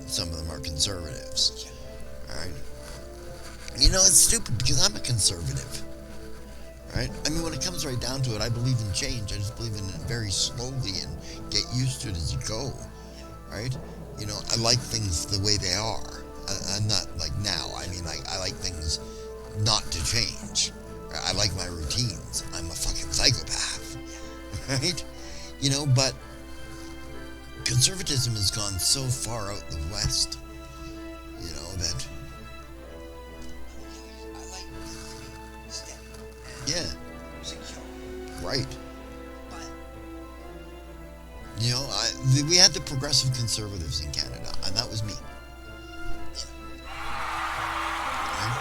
Some of them are conservatives.
Yeah.
All right. You know, it's stupid because I'm a conservative. Right? I mean, when it comes right down to it, I believe in change. I just believe in it very slowly and get used to it as you go. Right? You know, I like things the way they are. I'm not like now. I mean, like, I like things not to change. I like my routines. I'm a fucking psychopath. Right? You know, but conservatism has gone so far out the west, you know, that,
I like things to be steady and
yeah,
secure.
right.
But
You know, we had the progressive conservatives in Canada, and that was me. Right?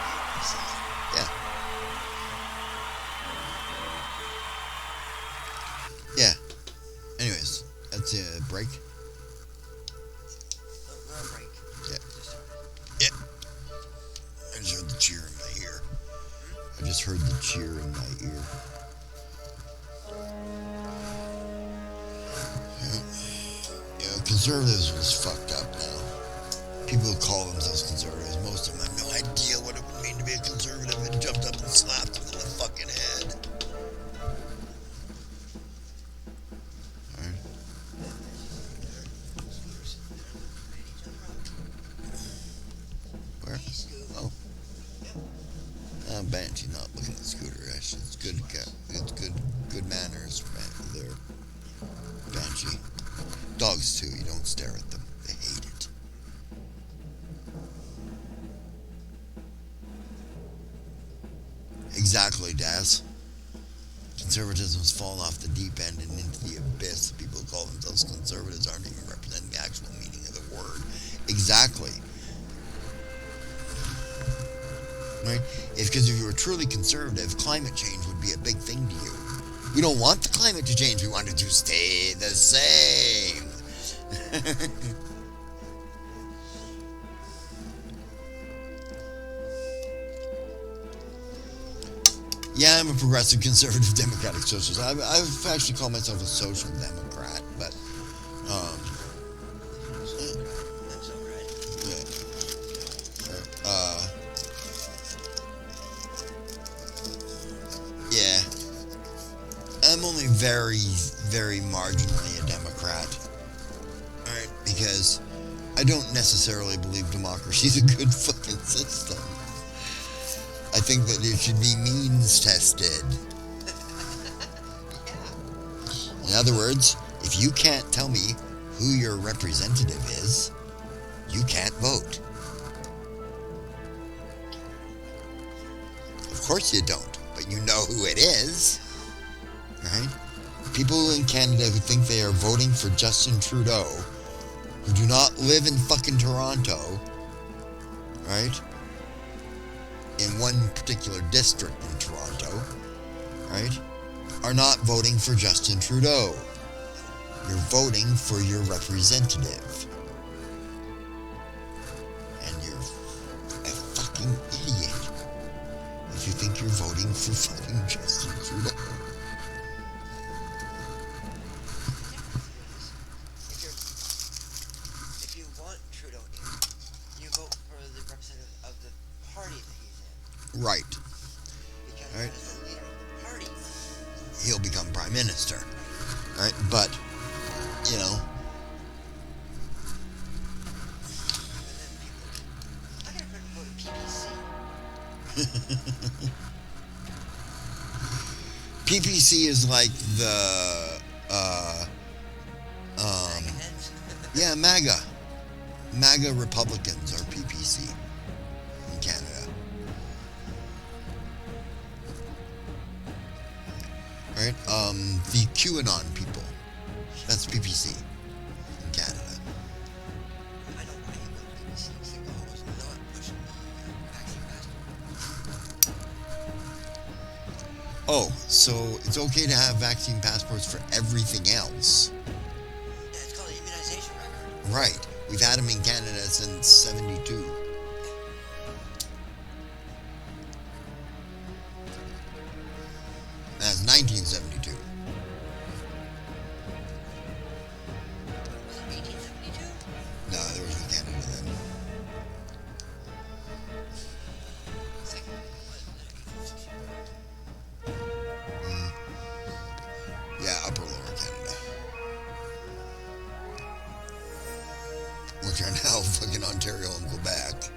Yeah. Yeah. Anyways, that's a break.
we're on break.
Yeah.
Just started.
Yeah. I just heard the cheer in my ear. I just heard the cheer in my ear. Yeah. You know, conservatives was fucked up now. People who call themselves conservatives, most of them have no idea what it would mean to be a conservative and jumped up and slapped them in the fucking head. Alright. Where?
Hey, Scoop.
Oh. Banshee not looking at the scooter. Actually, it's good. It's good manners there. Banshee. Dogs too. You don't stare at them. They hate it. Exactly, Daz. Conservatism's fallen off the deep end and into the abyss. The people who call themselves conservatives aren't even representing the actual meaning of the word. Exactly. Right? It's because if you were truly conservative, climate change would be a big thing to you. We don't want the climate to change. We want it to stay the same. Yeah, I'm a progressive, conservative, democratic socialist. I've actually called myself a social democrat, but
That's alright.
yeah, I'm only very, very marginally a Democrat. All right, because I don't necessarily believe democracy is a good fucking system. I think that it should be means tested.
Yeah.
In other words, if you can't tell me who your representative is, you can't vote. Of course you don't, but you know who it is, right? People in Canada who think they are voting for Justin Trudeau, who do not live in fucking Toronto, right? In one particular district in Toronto, right, are not voting for Justin Trudeau. You're voting for your representative. And you're a fucking idiot if you think you're voting for fucking Justin Trudeau.
If you want Trudeau in, you vote for the representative of the party that he's in.
Right.
Because
Right.
that is the leader of the party.
he'll become prime minister, right? But you know,
And then people, I gotta vote PPC.
PPC is like the um,
MAGA heads.
yeah, MAGA Republicans are PPC in Canada, right? The QAnon people, that's PPC in Canada.
I know why he went PPC because the goal was not pushing the vaccine passport.
Oh, so it's okay to have vaccine passports for everything else.
Yeah, it's called an immunization record.
Right. We've had them in Canada since 72. That's 1972.
Was it 1872?
No, there was no Canada then.
It's like, what, 1860?
Yeah, Upper Lower Canada. Which are now fucking Ontario and Quebec.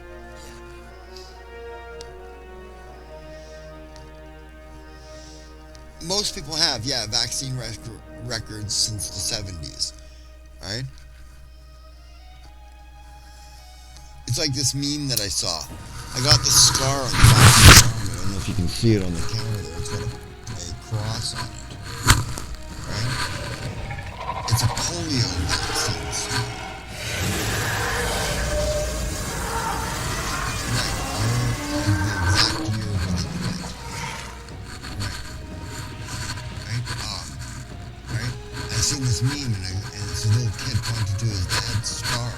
Most people have, yeah, vaccine records since the 70s, right? It's like this meme that I saw. I got the scar on the back of my arm. I don't know if you can see it on the camera there. It's got a cross on it, right? It's a polio vaccine scar. I seen this meme and it's a little kid pointing to his dad's scar.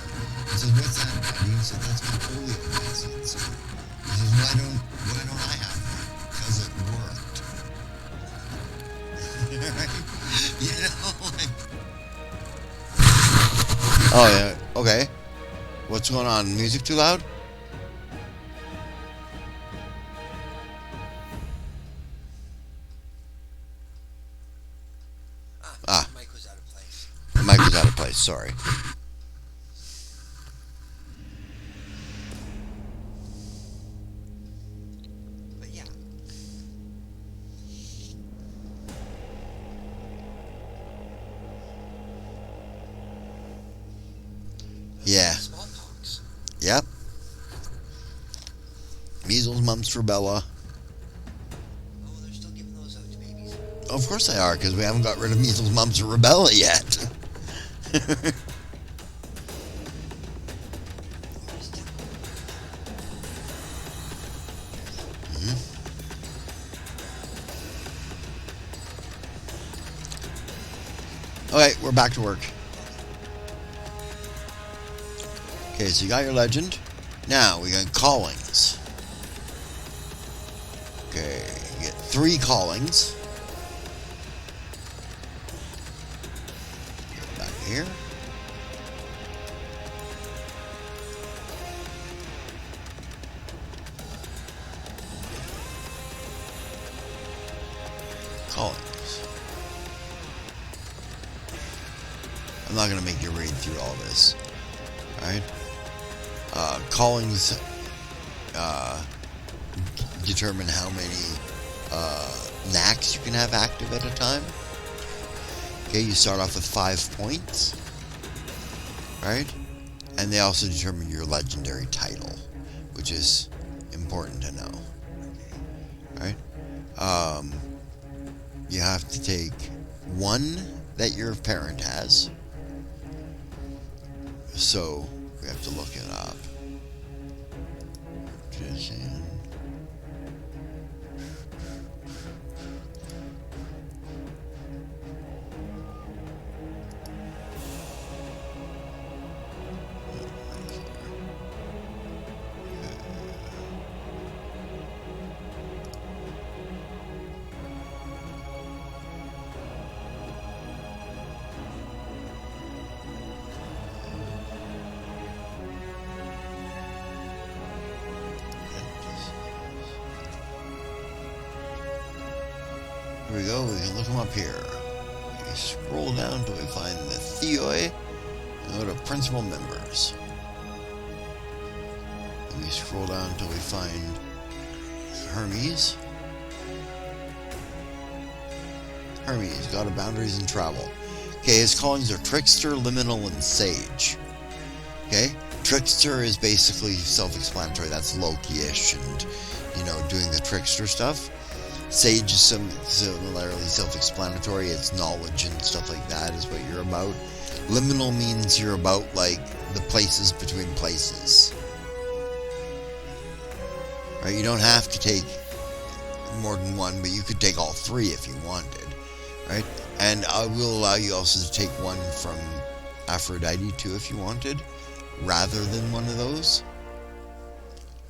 He says, "What's that, buddy?" He said, "That's my polio vaccine scar." He says, "Why don't I have that?" Because it worked. Right? You know, like. Oh yeah. Okay. What's going on? Music too loud? Ah.
The mic was out of place.
The mic is out of place. Sorry.
But yeah.
Yeah.
Smallpox.
Yep. Measles, mumps, rubella.
Oh, they're still giving those out to babies.
Of course they are, because we haven't got rid of measles, mumps, or rubella yet. Okay, we're back to work. Okay, so you got your legend. Now we got callings. Okay, you get 3 callings. Back here. Callings. I'm not going to make you read through all this. Alright? Callings determine how many knacks you can have active at a time. Okay, you start off with 5 points. Right? And they also determine your legendary title, which is important to know. Right? You have to take 1 that your parent has. So we have to look it up. Here we go. We can look them up here. We scroll down till we find the Theoi and go to principal members. And we scroll down until we find Hermes. Hermes, god of boundaries and travel. Okay, his callings are Trickster, Liminal, and Sage. Okay, Trickster is basically self-explanatory. That's Loki-ish and, you know, doing the trickster stuff. Sage is similarly self-explanatory. It's knowledge and stuff like that is what you're about. Liminal means you're about, like, the places between places. Right? You don't have to take more than one, but you could take all three if you wanted. Right? And I will allow you also to take one from Aphrodite too if you wanted, rather than one of those.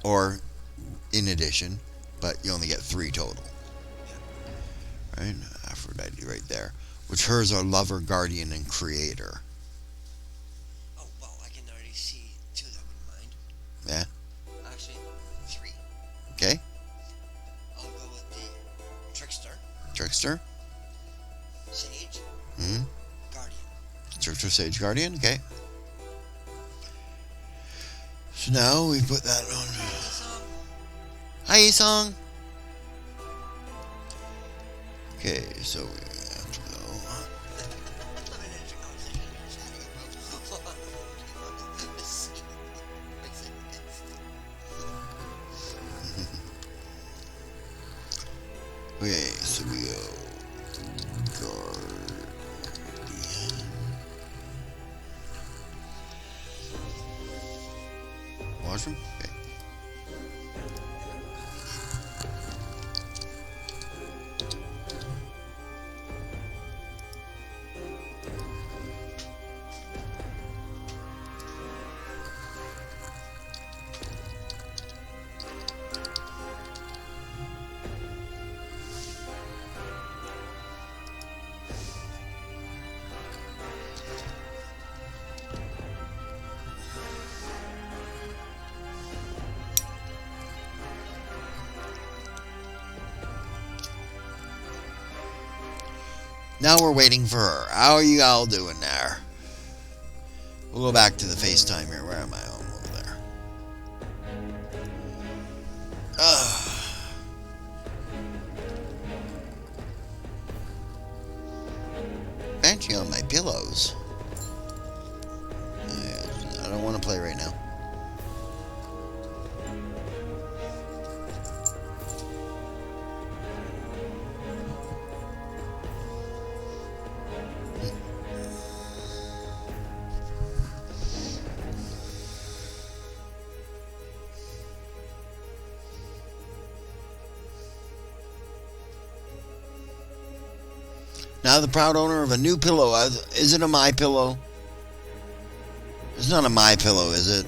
Or in addition, but you only get 3 total. Right? Aphrodite right there. Which hers are lover, guardian, and creator.
Oh, well, I can already see 2 that wouldn't mind.
Yeah?
Actually, 3.
Okay?
I'll go with the Trickster,
Trickster.
Sage,
Mm-hmm.
Guardian.
Trickster, Sage, Guardian. Okay. So now we put that on. Hi, Song. Okay, so we have to go. Okay, so we go. Guardian. Washroom? Okay. Now we're waiting for her. How are you all doing there? We'll go back to the FaceTime here. Where am I? Oh, I'm over there. Actually, on my pillows. I don't want to play right now. Now the proud owner of a new pillow. Is it a My Pillow? It's not a My Pillow, is it?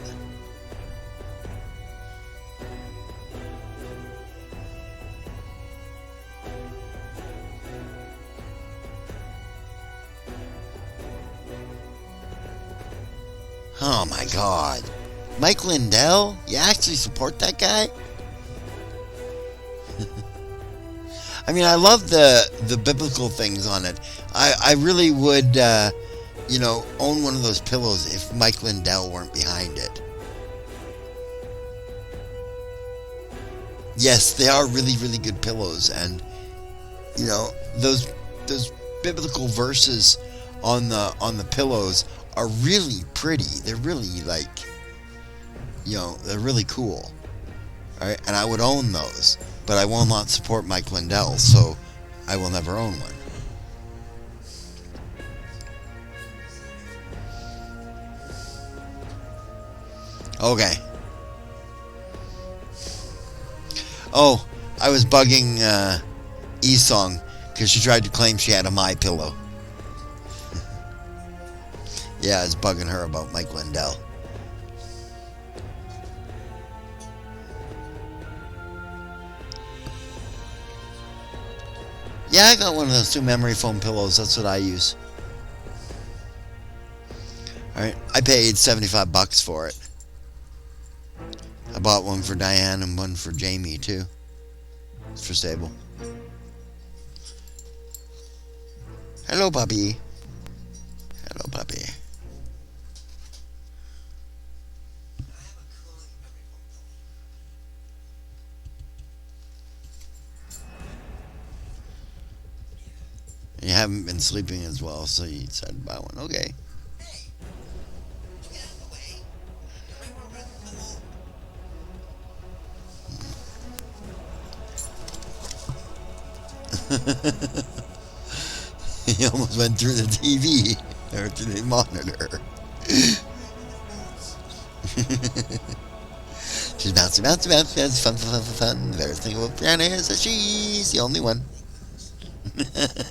Oh my God. Mike Lindell? You actually support that guy? I mean, I love the biblical things on it. I really would, you know, own one of those pillows if Mike Lindell weren't behind it. Yes, they are really, really good pillows, and you know those biblical verses on the pillows are really pretty. They're really like, you know, they're really cool. All right, and I would own those. But I will not support Mike Lindell, so I will never own one. Okay. Oh, I was bugging E-Song because she tried to claim she had a My Pillow. Yeah, I was bugging her about Mike Lindell. Yeah, I got one of those 2 memory foam pillows. That's what I use. Alright, I paid $75 for it. I bought one for Diane and one for Jamie, too. It's for Sable. Hello, puppy. Hello, puppy.
I have a cooling memory foam pillow.
You haven't been sleeping as well, so you decided to buy one. Okay.
Hey, would you get out of the way? You're right where I'm ready to come home.
He almost went through the TV or through the monitor.
Right when it bounce.
She's bouncy, bouncy, bouncy, bouncy, fun, fun, fun, fun, fun. The best thing about Brianna is that she's the only one.
Thank goodness.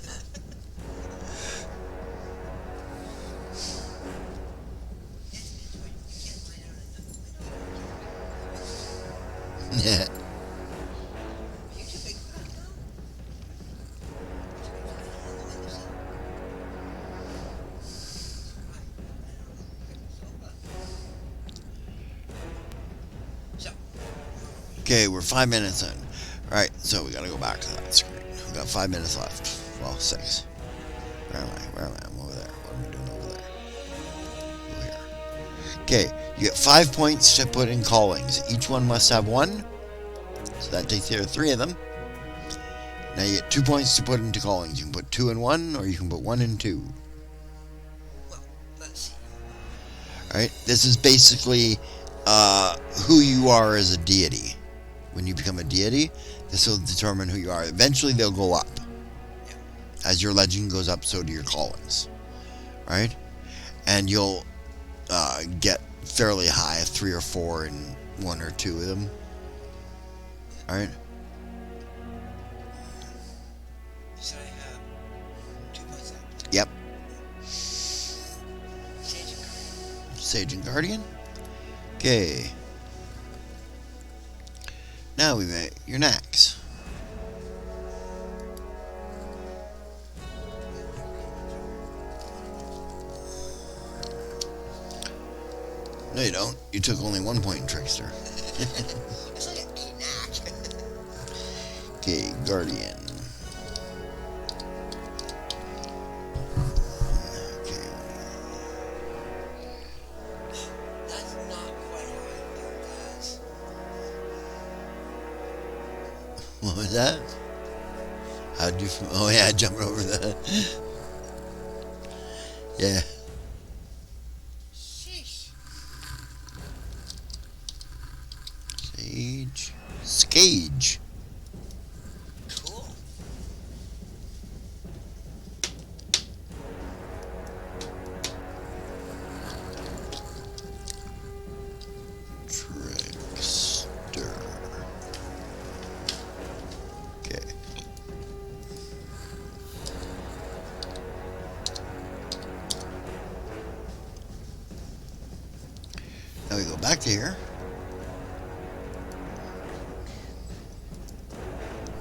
It's Detroit. You can't find out enough. I know you don't care.
Yeah.
Are you too big for that now? You're too big for being on the windowsill. That's right. I don't know if you picked this up, so,
Okay, we're 5 minutes in. Alright, so we gotta go back to that screen. We've got 5 minutes left. Well, 6. Where am I? Where am I? I'm over there. What am I doing over there? Over here. Okay, you get 5 points to put in callings. Each one must have 1. So that takes care of 3 of them. Now you get 2 points to put into callings. You can put 2 in 1, or you can put 1 in 2.
well, let's see.
Alright, this is basically who you are as a deity. When you become a deity, this will determine who you are. Eventually they'll go up.
Yeah.
As your legend goes up, so do your callings. Right? And you'll get fairly high, 3 or 4 in 1 or 2 of them. Alright?
You said I have 2 points left.
Yep.
Sage and Guardian.
Sage and Guardian. Okay. Now we make your knacks. No, you don't. You took only 1 point in Trickster.
It's like an 8 knack.
Okay, Guardian. Okay.
That's not quite how I feel, guys.
What was that? How'd you... Oh, yeah, I jumped over that. Yeah.
Sheesh.
Sage. Scage.
Cool.
Trickster. Okay. Now we go back to here.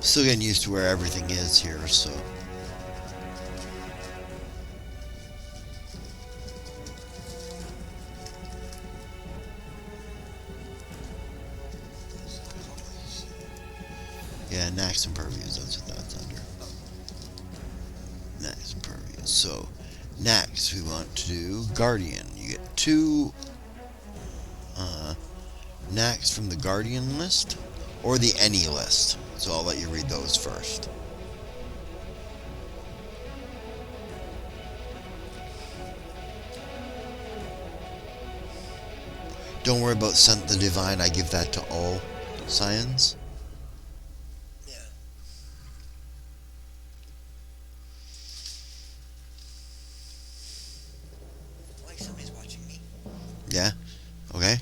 Still getting used to where everything is here, so. Yeah, Nax Impervious, that's what that's under. Nax Impervious. So, next we want to do Guardian. You get 2 Nax from the Guardian list, or the any list. So I'll let you read those first. Don't worry about Sent the Divine, I give that to all scions.
Yeah. Like somebody's watching me.
Yeah? Okay.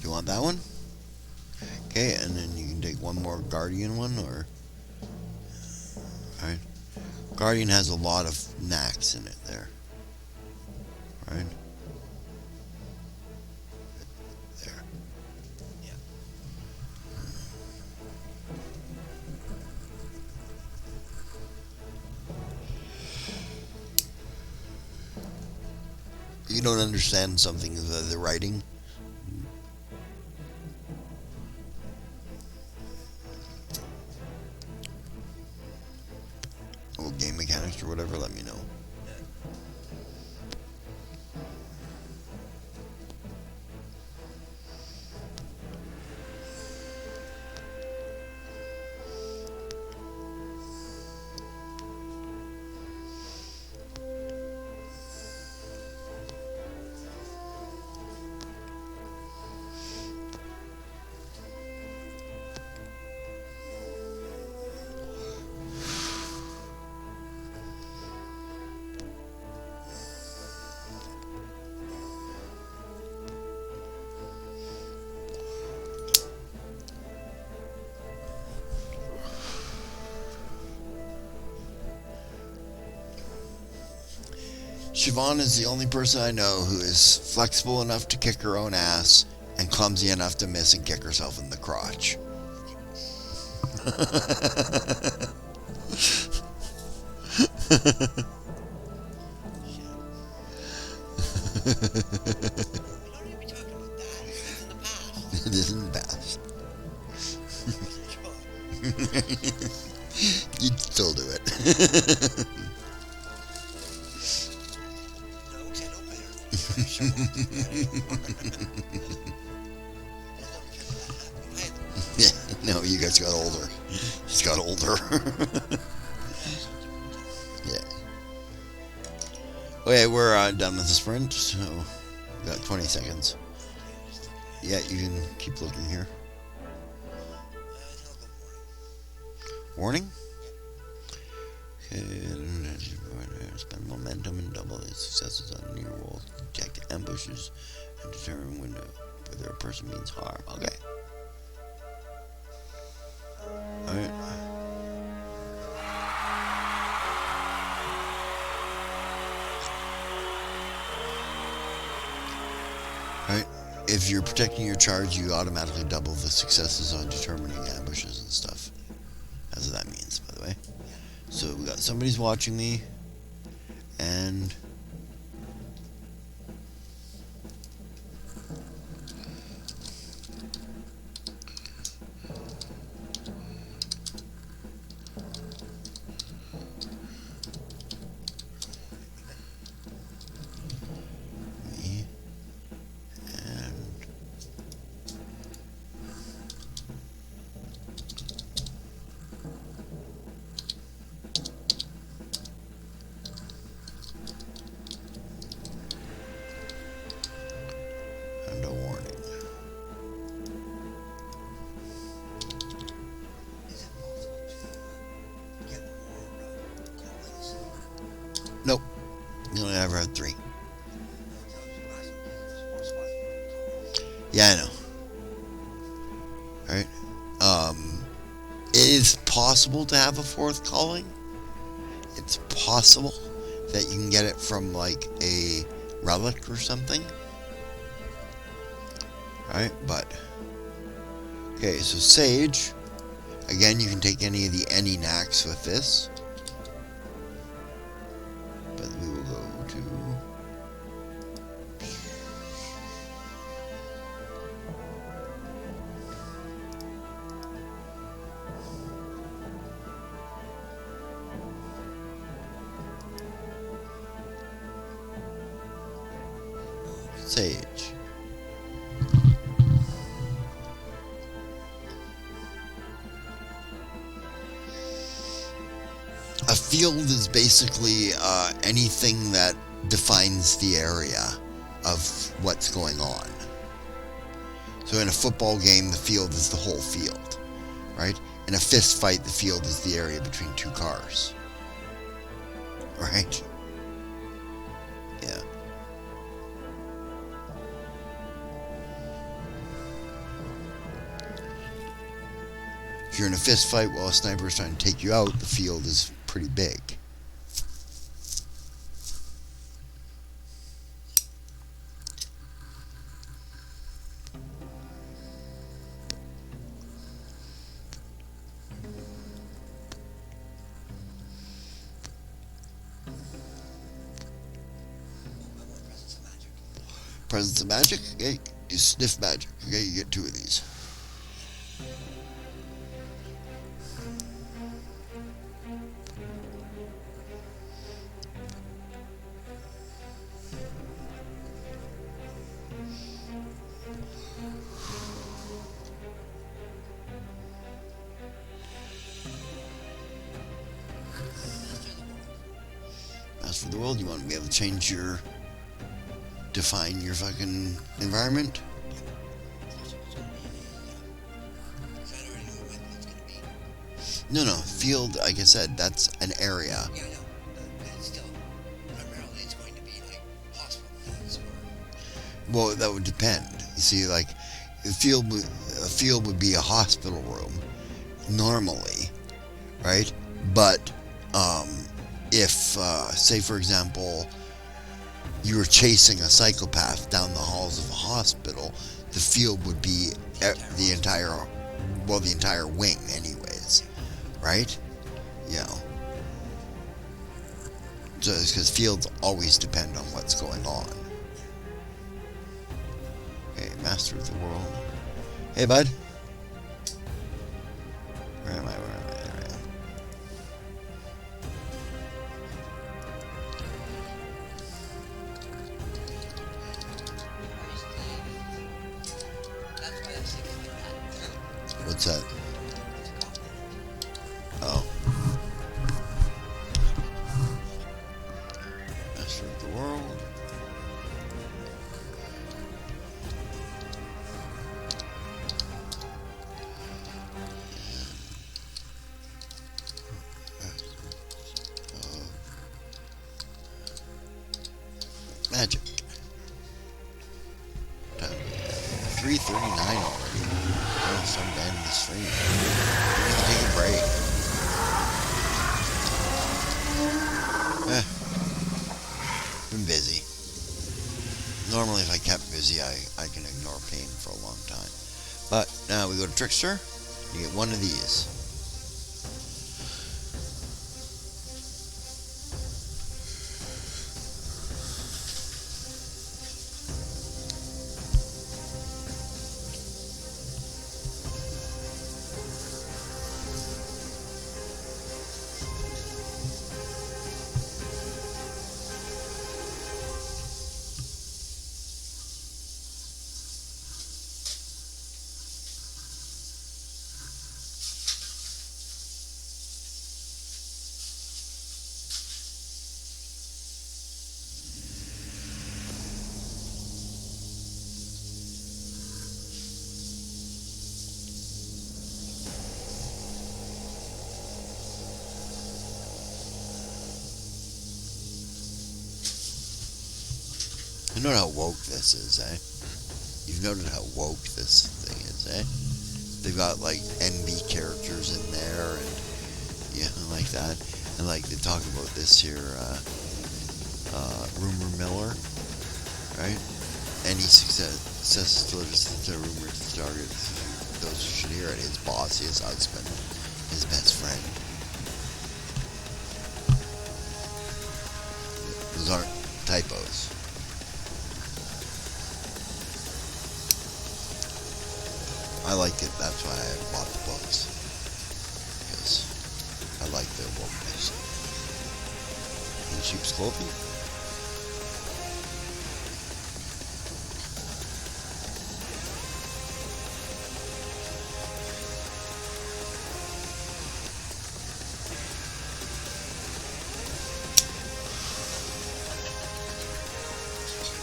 Do you want that one? Okay, and then you can take one more Guardian one, or... Alright. Guardian has a lot of knacks in it there. Right? There.
Yeah.
You don't understand something of the writing? or whatever, let me know. Siobhan is the only person I know who is flexible enough to kick her own ass and clumsy enough to miss and kick herself in the crotch.
We don't need to be talking about that. It's in the past.
It isn't best. You'd still do it.
No, because I know better. Sure.
Yeah, no, you guys got older. He's got older. Yeah. Okay, we're done with the sprint, so we got 20 seconds. Yeah, you can keep looking here. Warning? Okay, spend momentum and double its successes on near walls, detect ambushes, and determine whether a person means harm. Okay. Alright. Alright. If you're protecting your charge, you automatically double the successes on determining ambushes and stuff. That's what that means, by the way. So we got somebody's watching me, and me, and and a warning.
Is it possible to get more callings?
Nope. You only ever had 3. Yeah, I know. Alright. It is possible to have a 4th calling. It's possible that you can get it from like a relic or something. Alright, but okay, so Sage. Again, you can take any of the knacks with this. But we will go to Sage. A field is basically anything that defines the area of what's going on. So in a football game, the field is the whole field, right? In a fist fight, the field is the area between 2 cars, right? Yeah. If you're in a fist fight while a sniper is trying to take you out, the field is pretty big. Presence of magic, okay, you sniff magic, okay, you get 2 of these. of the world. You want to be able to change define your fucking environment. No, field, like I said, that's an area.
Yeah, I know. But it's still, primarily it's going to be like hospital beds or...
Well, that would depend. You see, like, a field would be a hospital room, normally, right? But, if, say, for example, you were chasing a psychopath down the halls of a hospital, the field would be the entire wing, anyways. Right? You know. So it's because fields always depend on what's going on. Okay, master of the world. Hey, bud. Where am I? There I am.
That's why I was thinking like that.
What's that? Oh. Master of the world. Magic. 3:39 already. Oh, some band in the stream. We're gonna take a break. Been busy. Normally, if I kept busy, I can ignore pain for a long time. But now we go to Trickster. You get one of these. You know how woke this is, eh? You've noted how woke this thing is, eh? They've got like NB characters in there and like that. And like they talk about this here, Rumor Miller, right? Any success delivers the rumor started. Those who should hear it, his boss, his husband, his best friend. Those aren't typos. I like it. That's why I bought the books, because I like their wokeness. In sheep's clothing.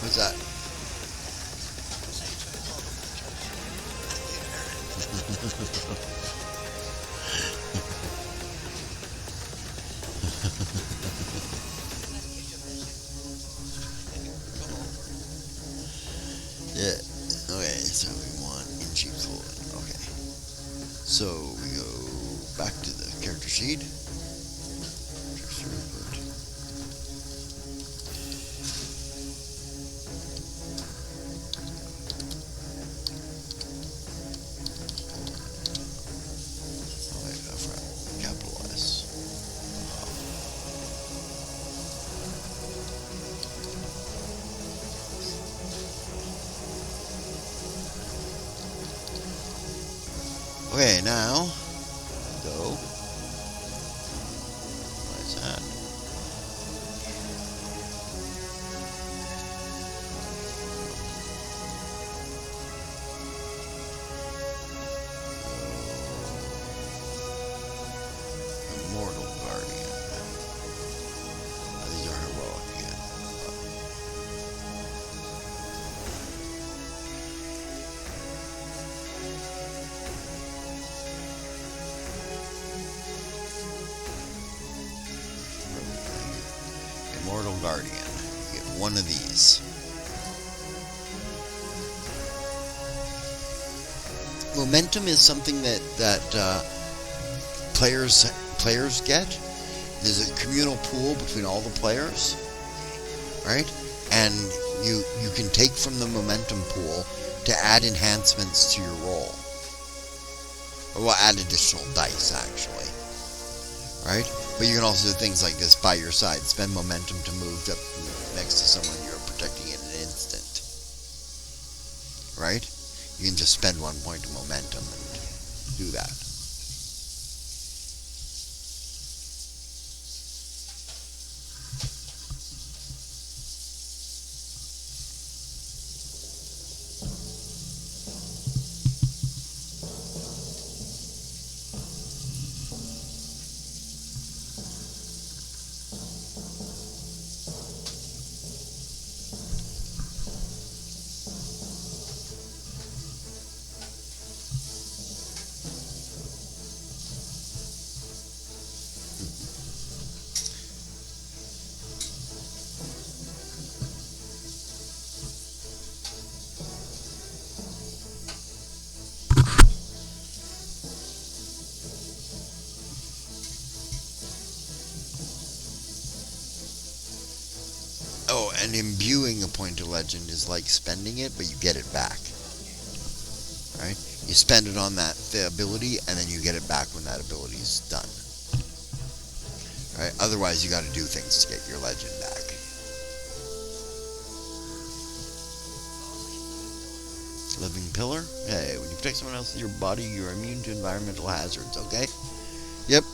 What's that? Yeah. Okay, so we want in sheep's clothing. Okay. So we go back to the character sheet. Okay, now go. What's that? Immortal Guardian. These are heroic. Immortal Guardian. You get one of these. Momentum is something that players get. There's a communal pool between all the players, right? And you can take from the momentum pool to add enhancements to your roll. Or add additional dice, actually. Right? But you can also do things like this by your side. Spend momentum to move up next to someone you're protecting in an instant. Right? You can just spend 1 point of momentum and do that. Oh, and imbuing a point of legend is like spending it, but you get it back. Right? You spend it on the ability, and then you get it back when that ability is done. Right? Otherwise, you got to do things to get your legend back. Living Pillar? Hey, when you protect someone else in your body, you're immune to environmental hazards, okay? Yep.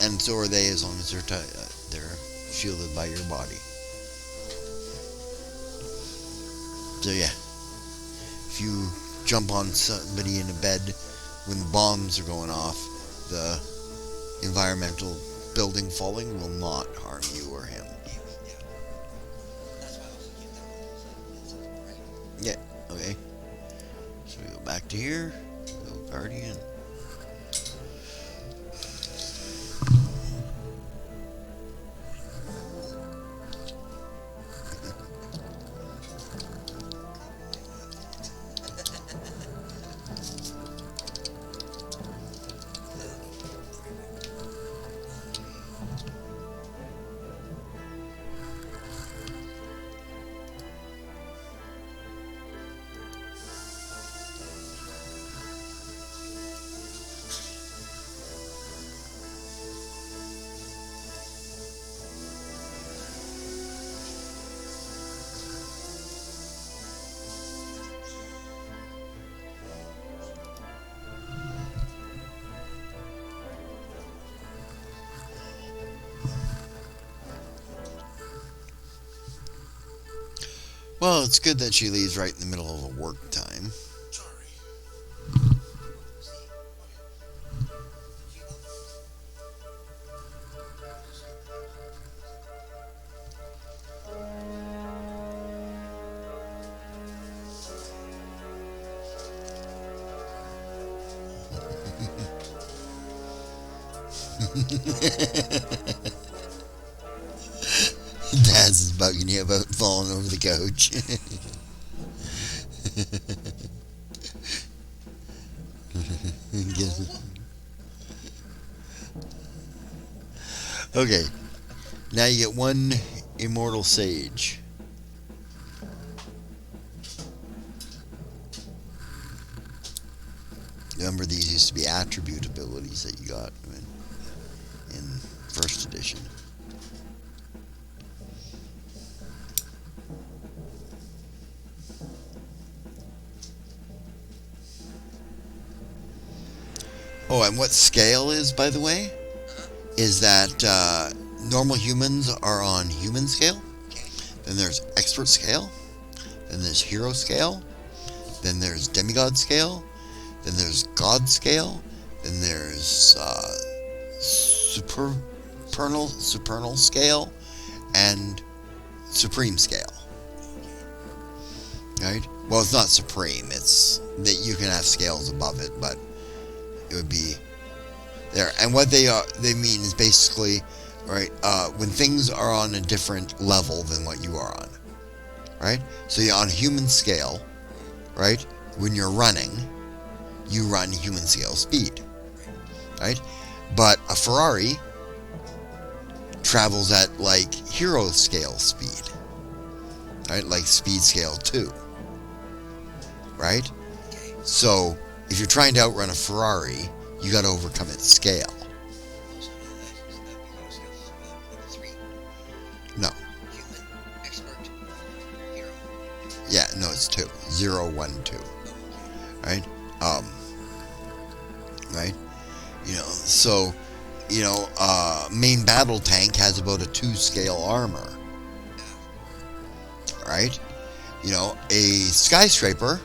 And so are they, as long as they're shielded by your body. So yeah, if you jump on somebody in a bed when bombs are going off, the environmental building falling will not harm you or him.
That's why I also keep that one.
Yeah, okay. So we go back to here, go Guardian. Well, it's good that she leaves right in the middle of a work time. Daz is bugging you about falling over the couch. Okay, now you get one Immortal Sage. Remember, these used to be attribute abilities that you got in first edition. Oh, and what scale is, by the way, is that normal humans are on human scale.
Okay.
Then there's expert scale. Then there's hero scale. Then there's demigod scale. Then there's god scale. Then there's supernal scale and supreme scale. Right? Well, it's not supreme. It's that you can have scales above it, but it would be there. And what they mean is basically right? When things are on a different level than what you are on, right? So you're on human scale, right? When you're running, you run human scale speed, right? But a Ferrari travels at like hero scale speed, right? Like speed scale 2, right?
Okay.
So if you're trying to outrun a Ferrari, you got to overcome its scale.
Also, below skills number 3.
No,
Human, expert, hero.
yeah, no, it's 2. 0, 1, 2, right? Right? So, main battle tank has about a 2 scale armor, right? A skyscraper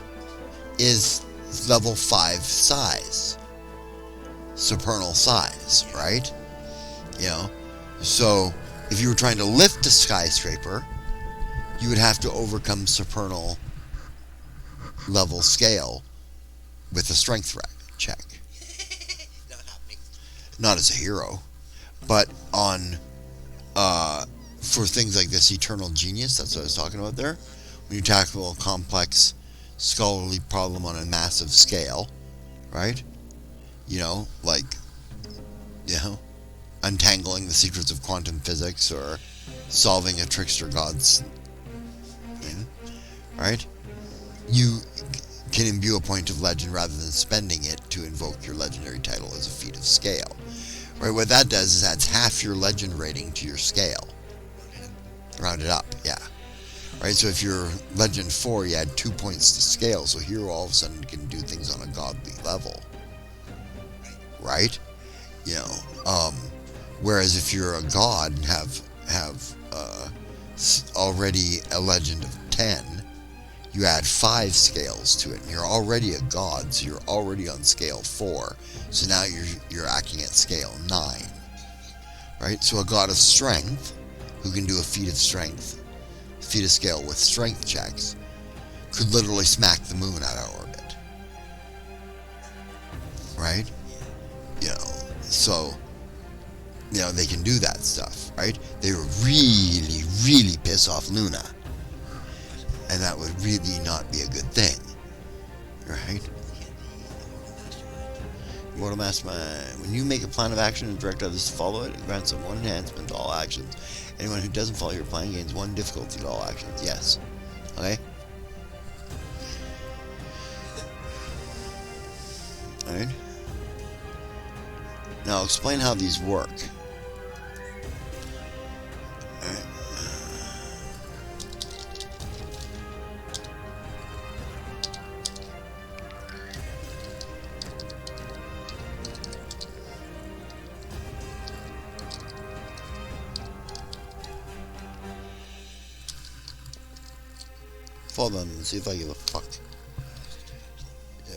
is level 5 size, supernal size, right? So if you were trying to lift a skyscraper, you would have to overcome supernal level scale with a strength check.
Not happening.
Not as a hero, but on for things like this eternal genius, that's what I was talking about there. When you tackle a complex scholarly problem on a massive scale, right? Like, untangling the secrets of quantum physics or solving a trickster god's thing, right? You can imbue a point of legend rather than spending it to invoke your legendary title as a feat of scale. Right, what that does is adds half your legend rating to your scale. Round it up, yeah. Right, so if you're legend 4, you add 2 points to scale, so hero all of a sudden can do things on a godly level. Right? Whereas if you're a god and have already a legend of 10, you add 5 scales to it, and you're already a god, so you're already on scale 4. So now you're acting at scale 9, right? So a god of strength, who can do a feat of scale with strength checks, could literally smack the moon out of orbit, right? So they can do that stuff, right? They would really, really piss off Luna, and that would really not be a good thing, right? Immortal Mastermind. When you make a plan of action and direct others to follow it, it grants them 1 enhancement to all actions. Anyone who doesn't follow your plan gains 1 difficulty to all actions. Yes. Okay? Alright. Now explain how these work. Alright. Hold on and see if I give a fuck. Yeah.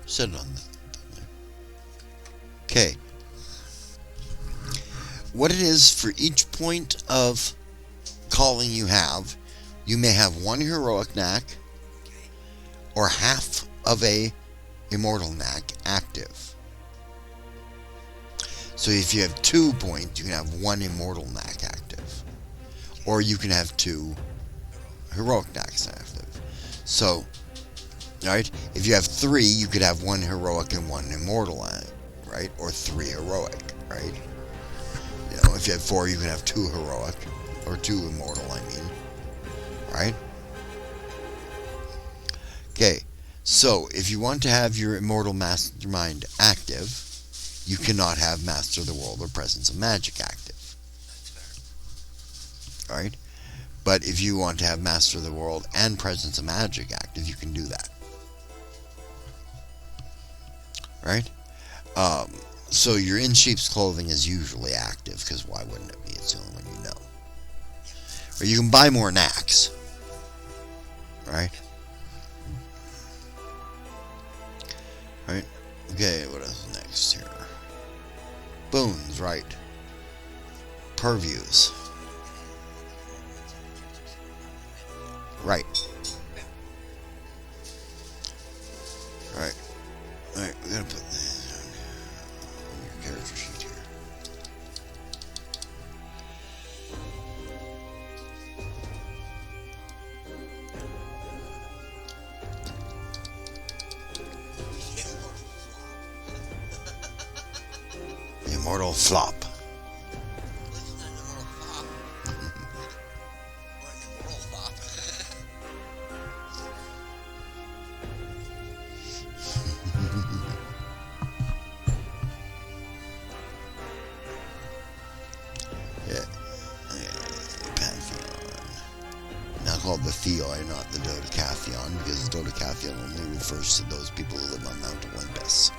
Set it on that. Okay. What it is for each point of calling you may have 1 heroic knack or half of a immortal knack active. So if you have 2 points, you can have 1 immortal knack active. Or you can have 2 heroic knacks active. So, alright, if you have 3, you could have 1 heroic and 1 immortal, right? Or 3 heroic, right? If you have 4, you can have 2 heroic, or 2 immortal, right? Okay, so if you want to have your immortal mastermind active, you cannot have Master of the World or Presence of Magic active. Alright? But if you want to have Master of the World and Presence of Magic active, you can do that. Right? So your in sheep's clothing is usually active, because why wouldn't it be? It's the only one you know. Or you can buy more knacks. Right? Right? Okay, what else is next here? Boons, right. Purviews. Right. Right. Alright, we're gonna put this on here. immortal flop.
At least it's not an immortal flop. Or an immortal flop.
Yeah. Pantheon. Now called the Theoi, not the Dodecatheon, because the Dodecatheon only refers to those people who live on Mount Olympus.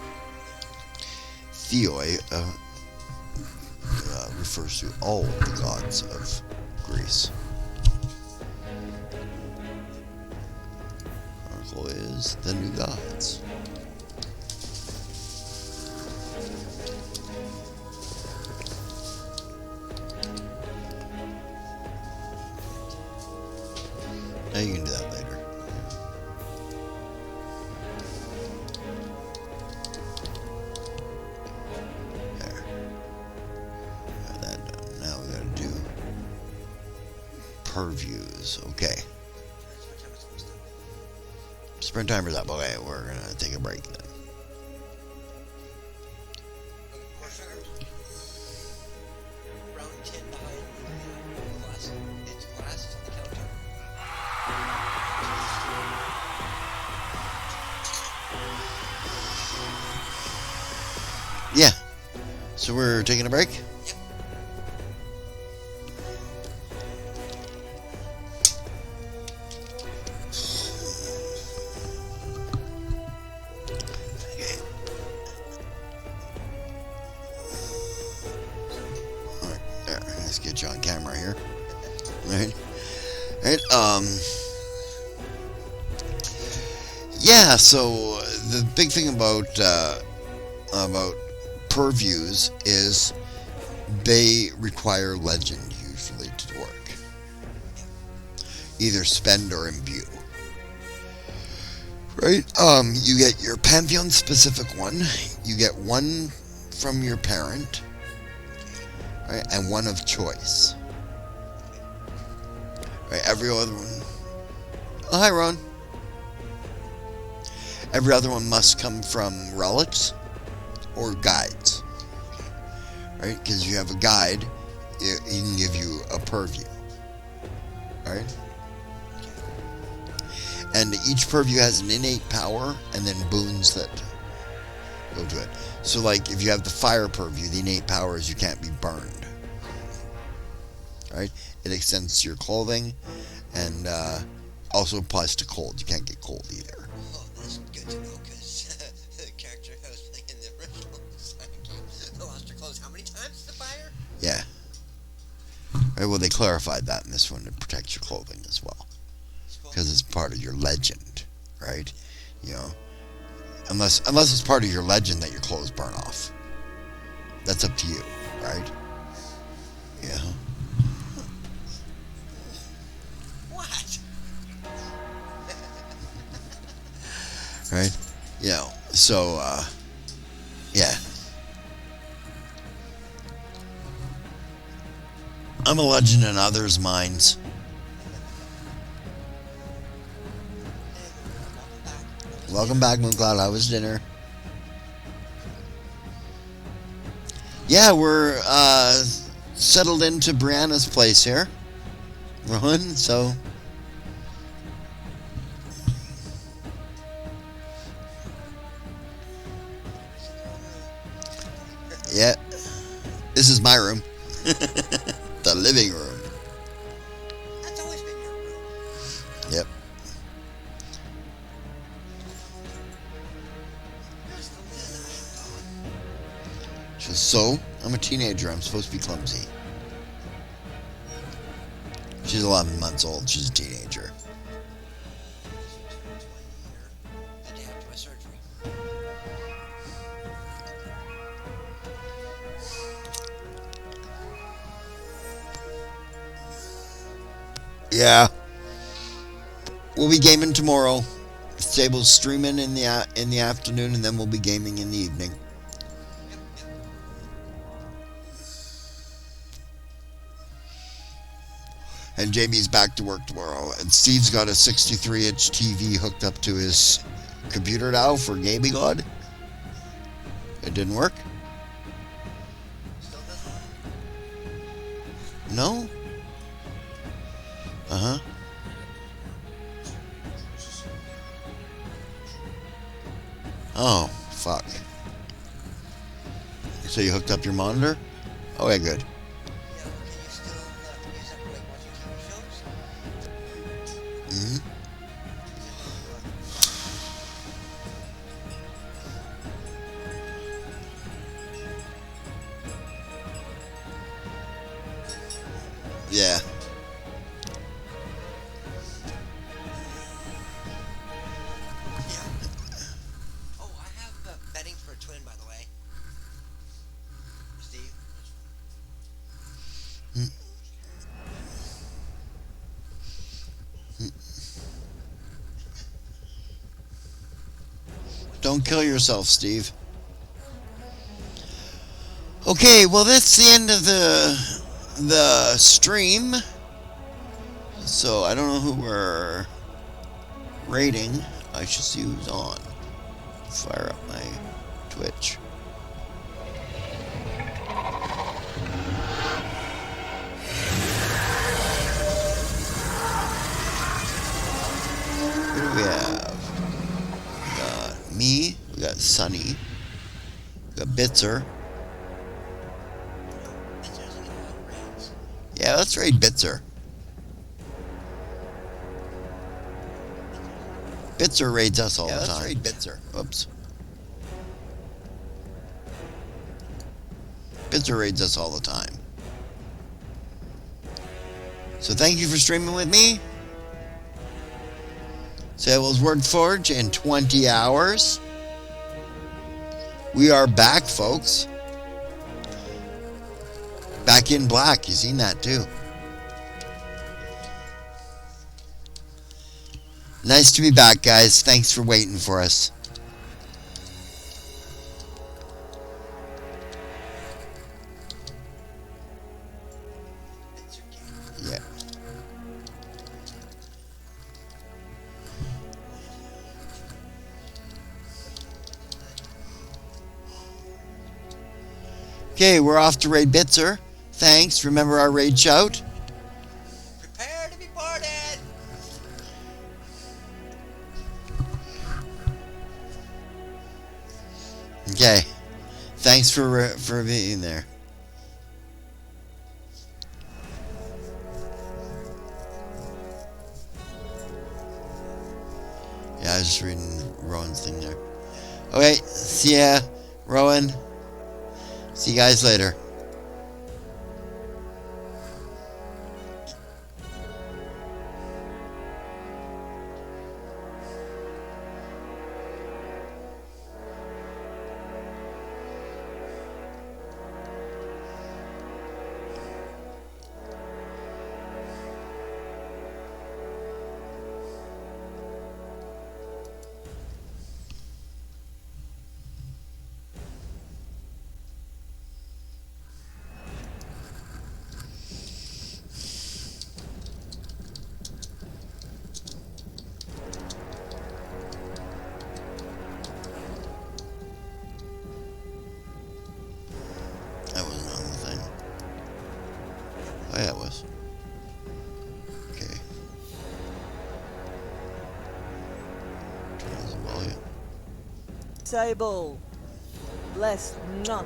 Theoi refers to all the gods of Greece. Oracle is the new gods. Now you can do that later. There. Got that done. Now we gotta do purviews. Okay. Sprint timer's up. Okay, we're gonna take a break then.
More sugar? Brown tin behind the glass. It's glass, it's on the counter.
Yeah. So we're taking a break?
Yep.
Alright, there. Let's get you on camera here. Alright. Alright, yeah, so the big thing about purviews is they require legend usually to work. Either spend or imbue. Right? You get your Pantheon specific one, you get one from your parent, right, and one of choice. Right, every other one. Oh, hi, Ron. Every other one must come from relics or guides. Right? Because if you have a guide, it can give you a purview. Right? And each purview has an innate power and then boons that go to it. So, like, if you have the fire purview, the innate power is you can't be burned. Right? It extends to your clothing and also applies to cold. You can't get cold either.
Oh, that's good to know, because the character I was playing in the original lost her clothes how many times the fire?
Yeah. Right, well, they clarified that in this one to protect your clothing as well. Because it's part of your legend, right? You know, unless it's part of your legend that your clothes burn off. That's up to you, right? Yeah.
What?
Right? You know, so, yeah. I'm a legend in others' minds. Welcome back, Mooncloud. How was dinner? Yeah, we're settled into Brianna's place here, Rowan. So, yeah, this is my room, the living room.
That's always been your room.
Yep.
Where's the Lynn?
So, I'm a teenager. I'm supposed to be clumsy. She's 11 months old. She's a teenager.
That day after my surgery.
Yeah. We'll be gaming tomorrow. Stable's streaming in the afternoon, and then we'll be gaming in the evening. And Jamie's back to work tomorrow. And Steve's got a 63-inch TV hooked up to his computer now for gaming on. It didn't work. No? Uh-huh. Oh, fuck. So you hooked up your monitor? Okay, good.
Yeah, well, can you still use that for like watching TV shows?
Mm-hmm. Yeah.
Yeah. Oh, I have bedding for a twin, by the way. Steve.
Don't kill yourself, Steve. Okay, well that's the end of the stream. So I don't know who we're rating. I should see who's on. Fire up my Twitch. Who do we have? We got me. We got Sunny. We got Bitzer. Yeah, let's raid Bitzer. Bitzer raids us all the time. Let's raid Bitzer. Oops. Bitzer raids us all the time. So thank you for streaming with me. Sable's Word Forge in 20 hours. We are back, folks. Back in black. You seen that too. Nice to be back, guys. Thanks for waiting for us. Yeah. Okay, we're off to raid Bitzer. Thanks. Remember our raid shout?
Prepare to be boarded!
Okay. Thanks for being there. Yeah, I was just reading Rowan's thing there. Okay, see ya, Rowan. See you guys later. That wasn't on the thing. Oh, yeah, it was. Okay. Turn on the volume.
Sable, blessed not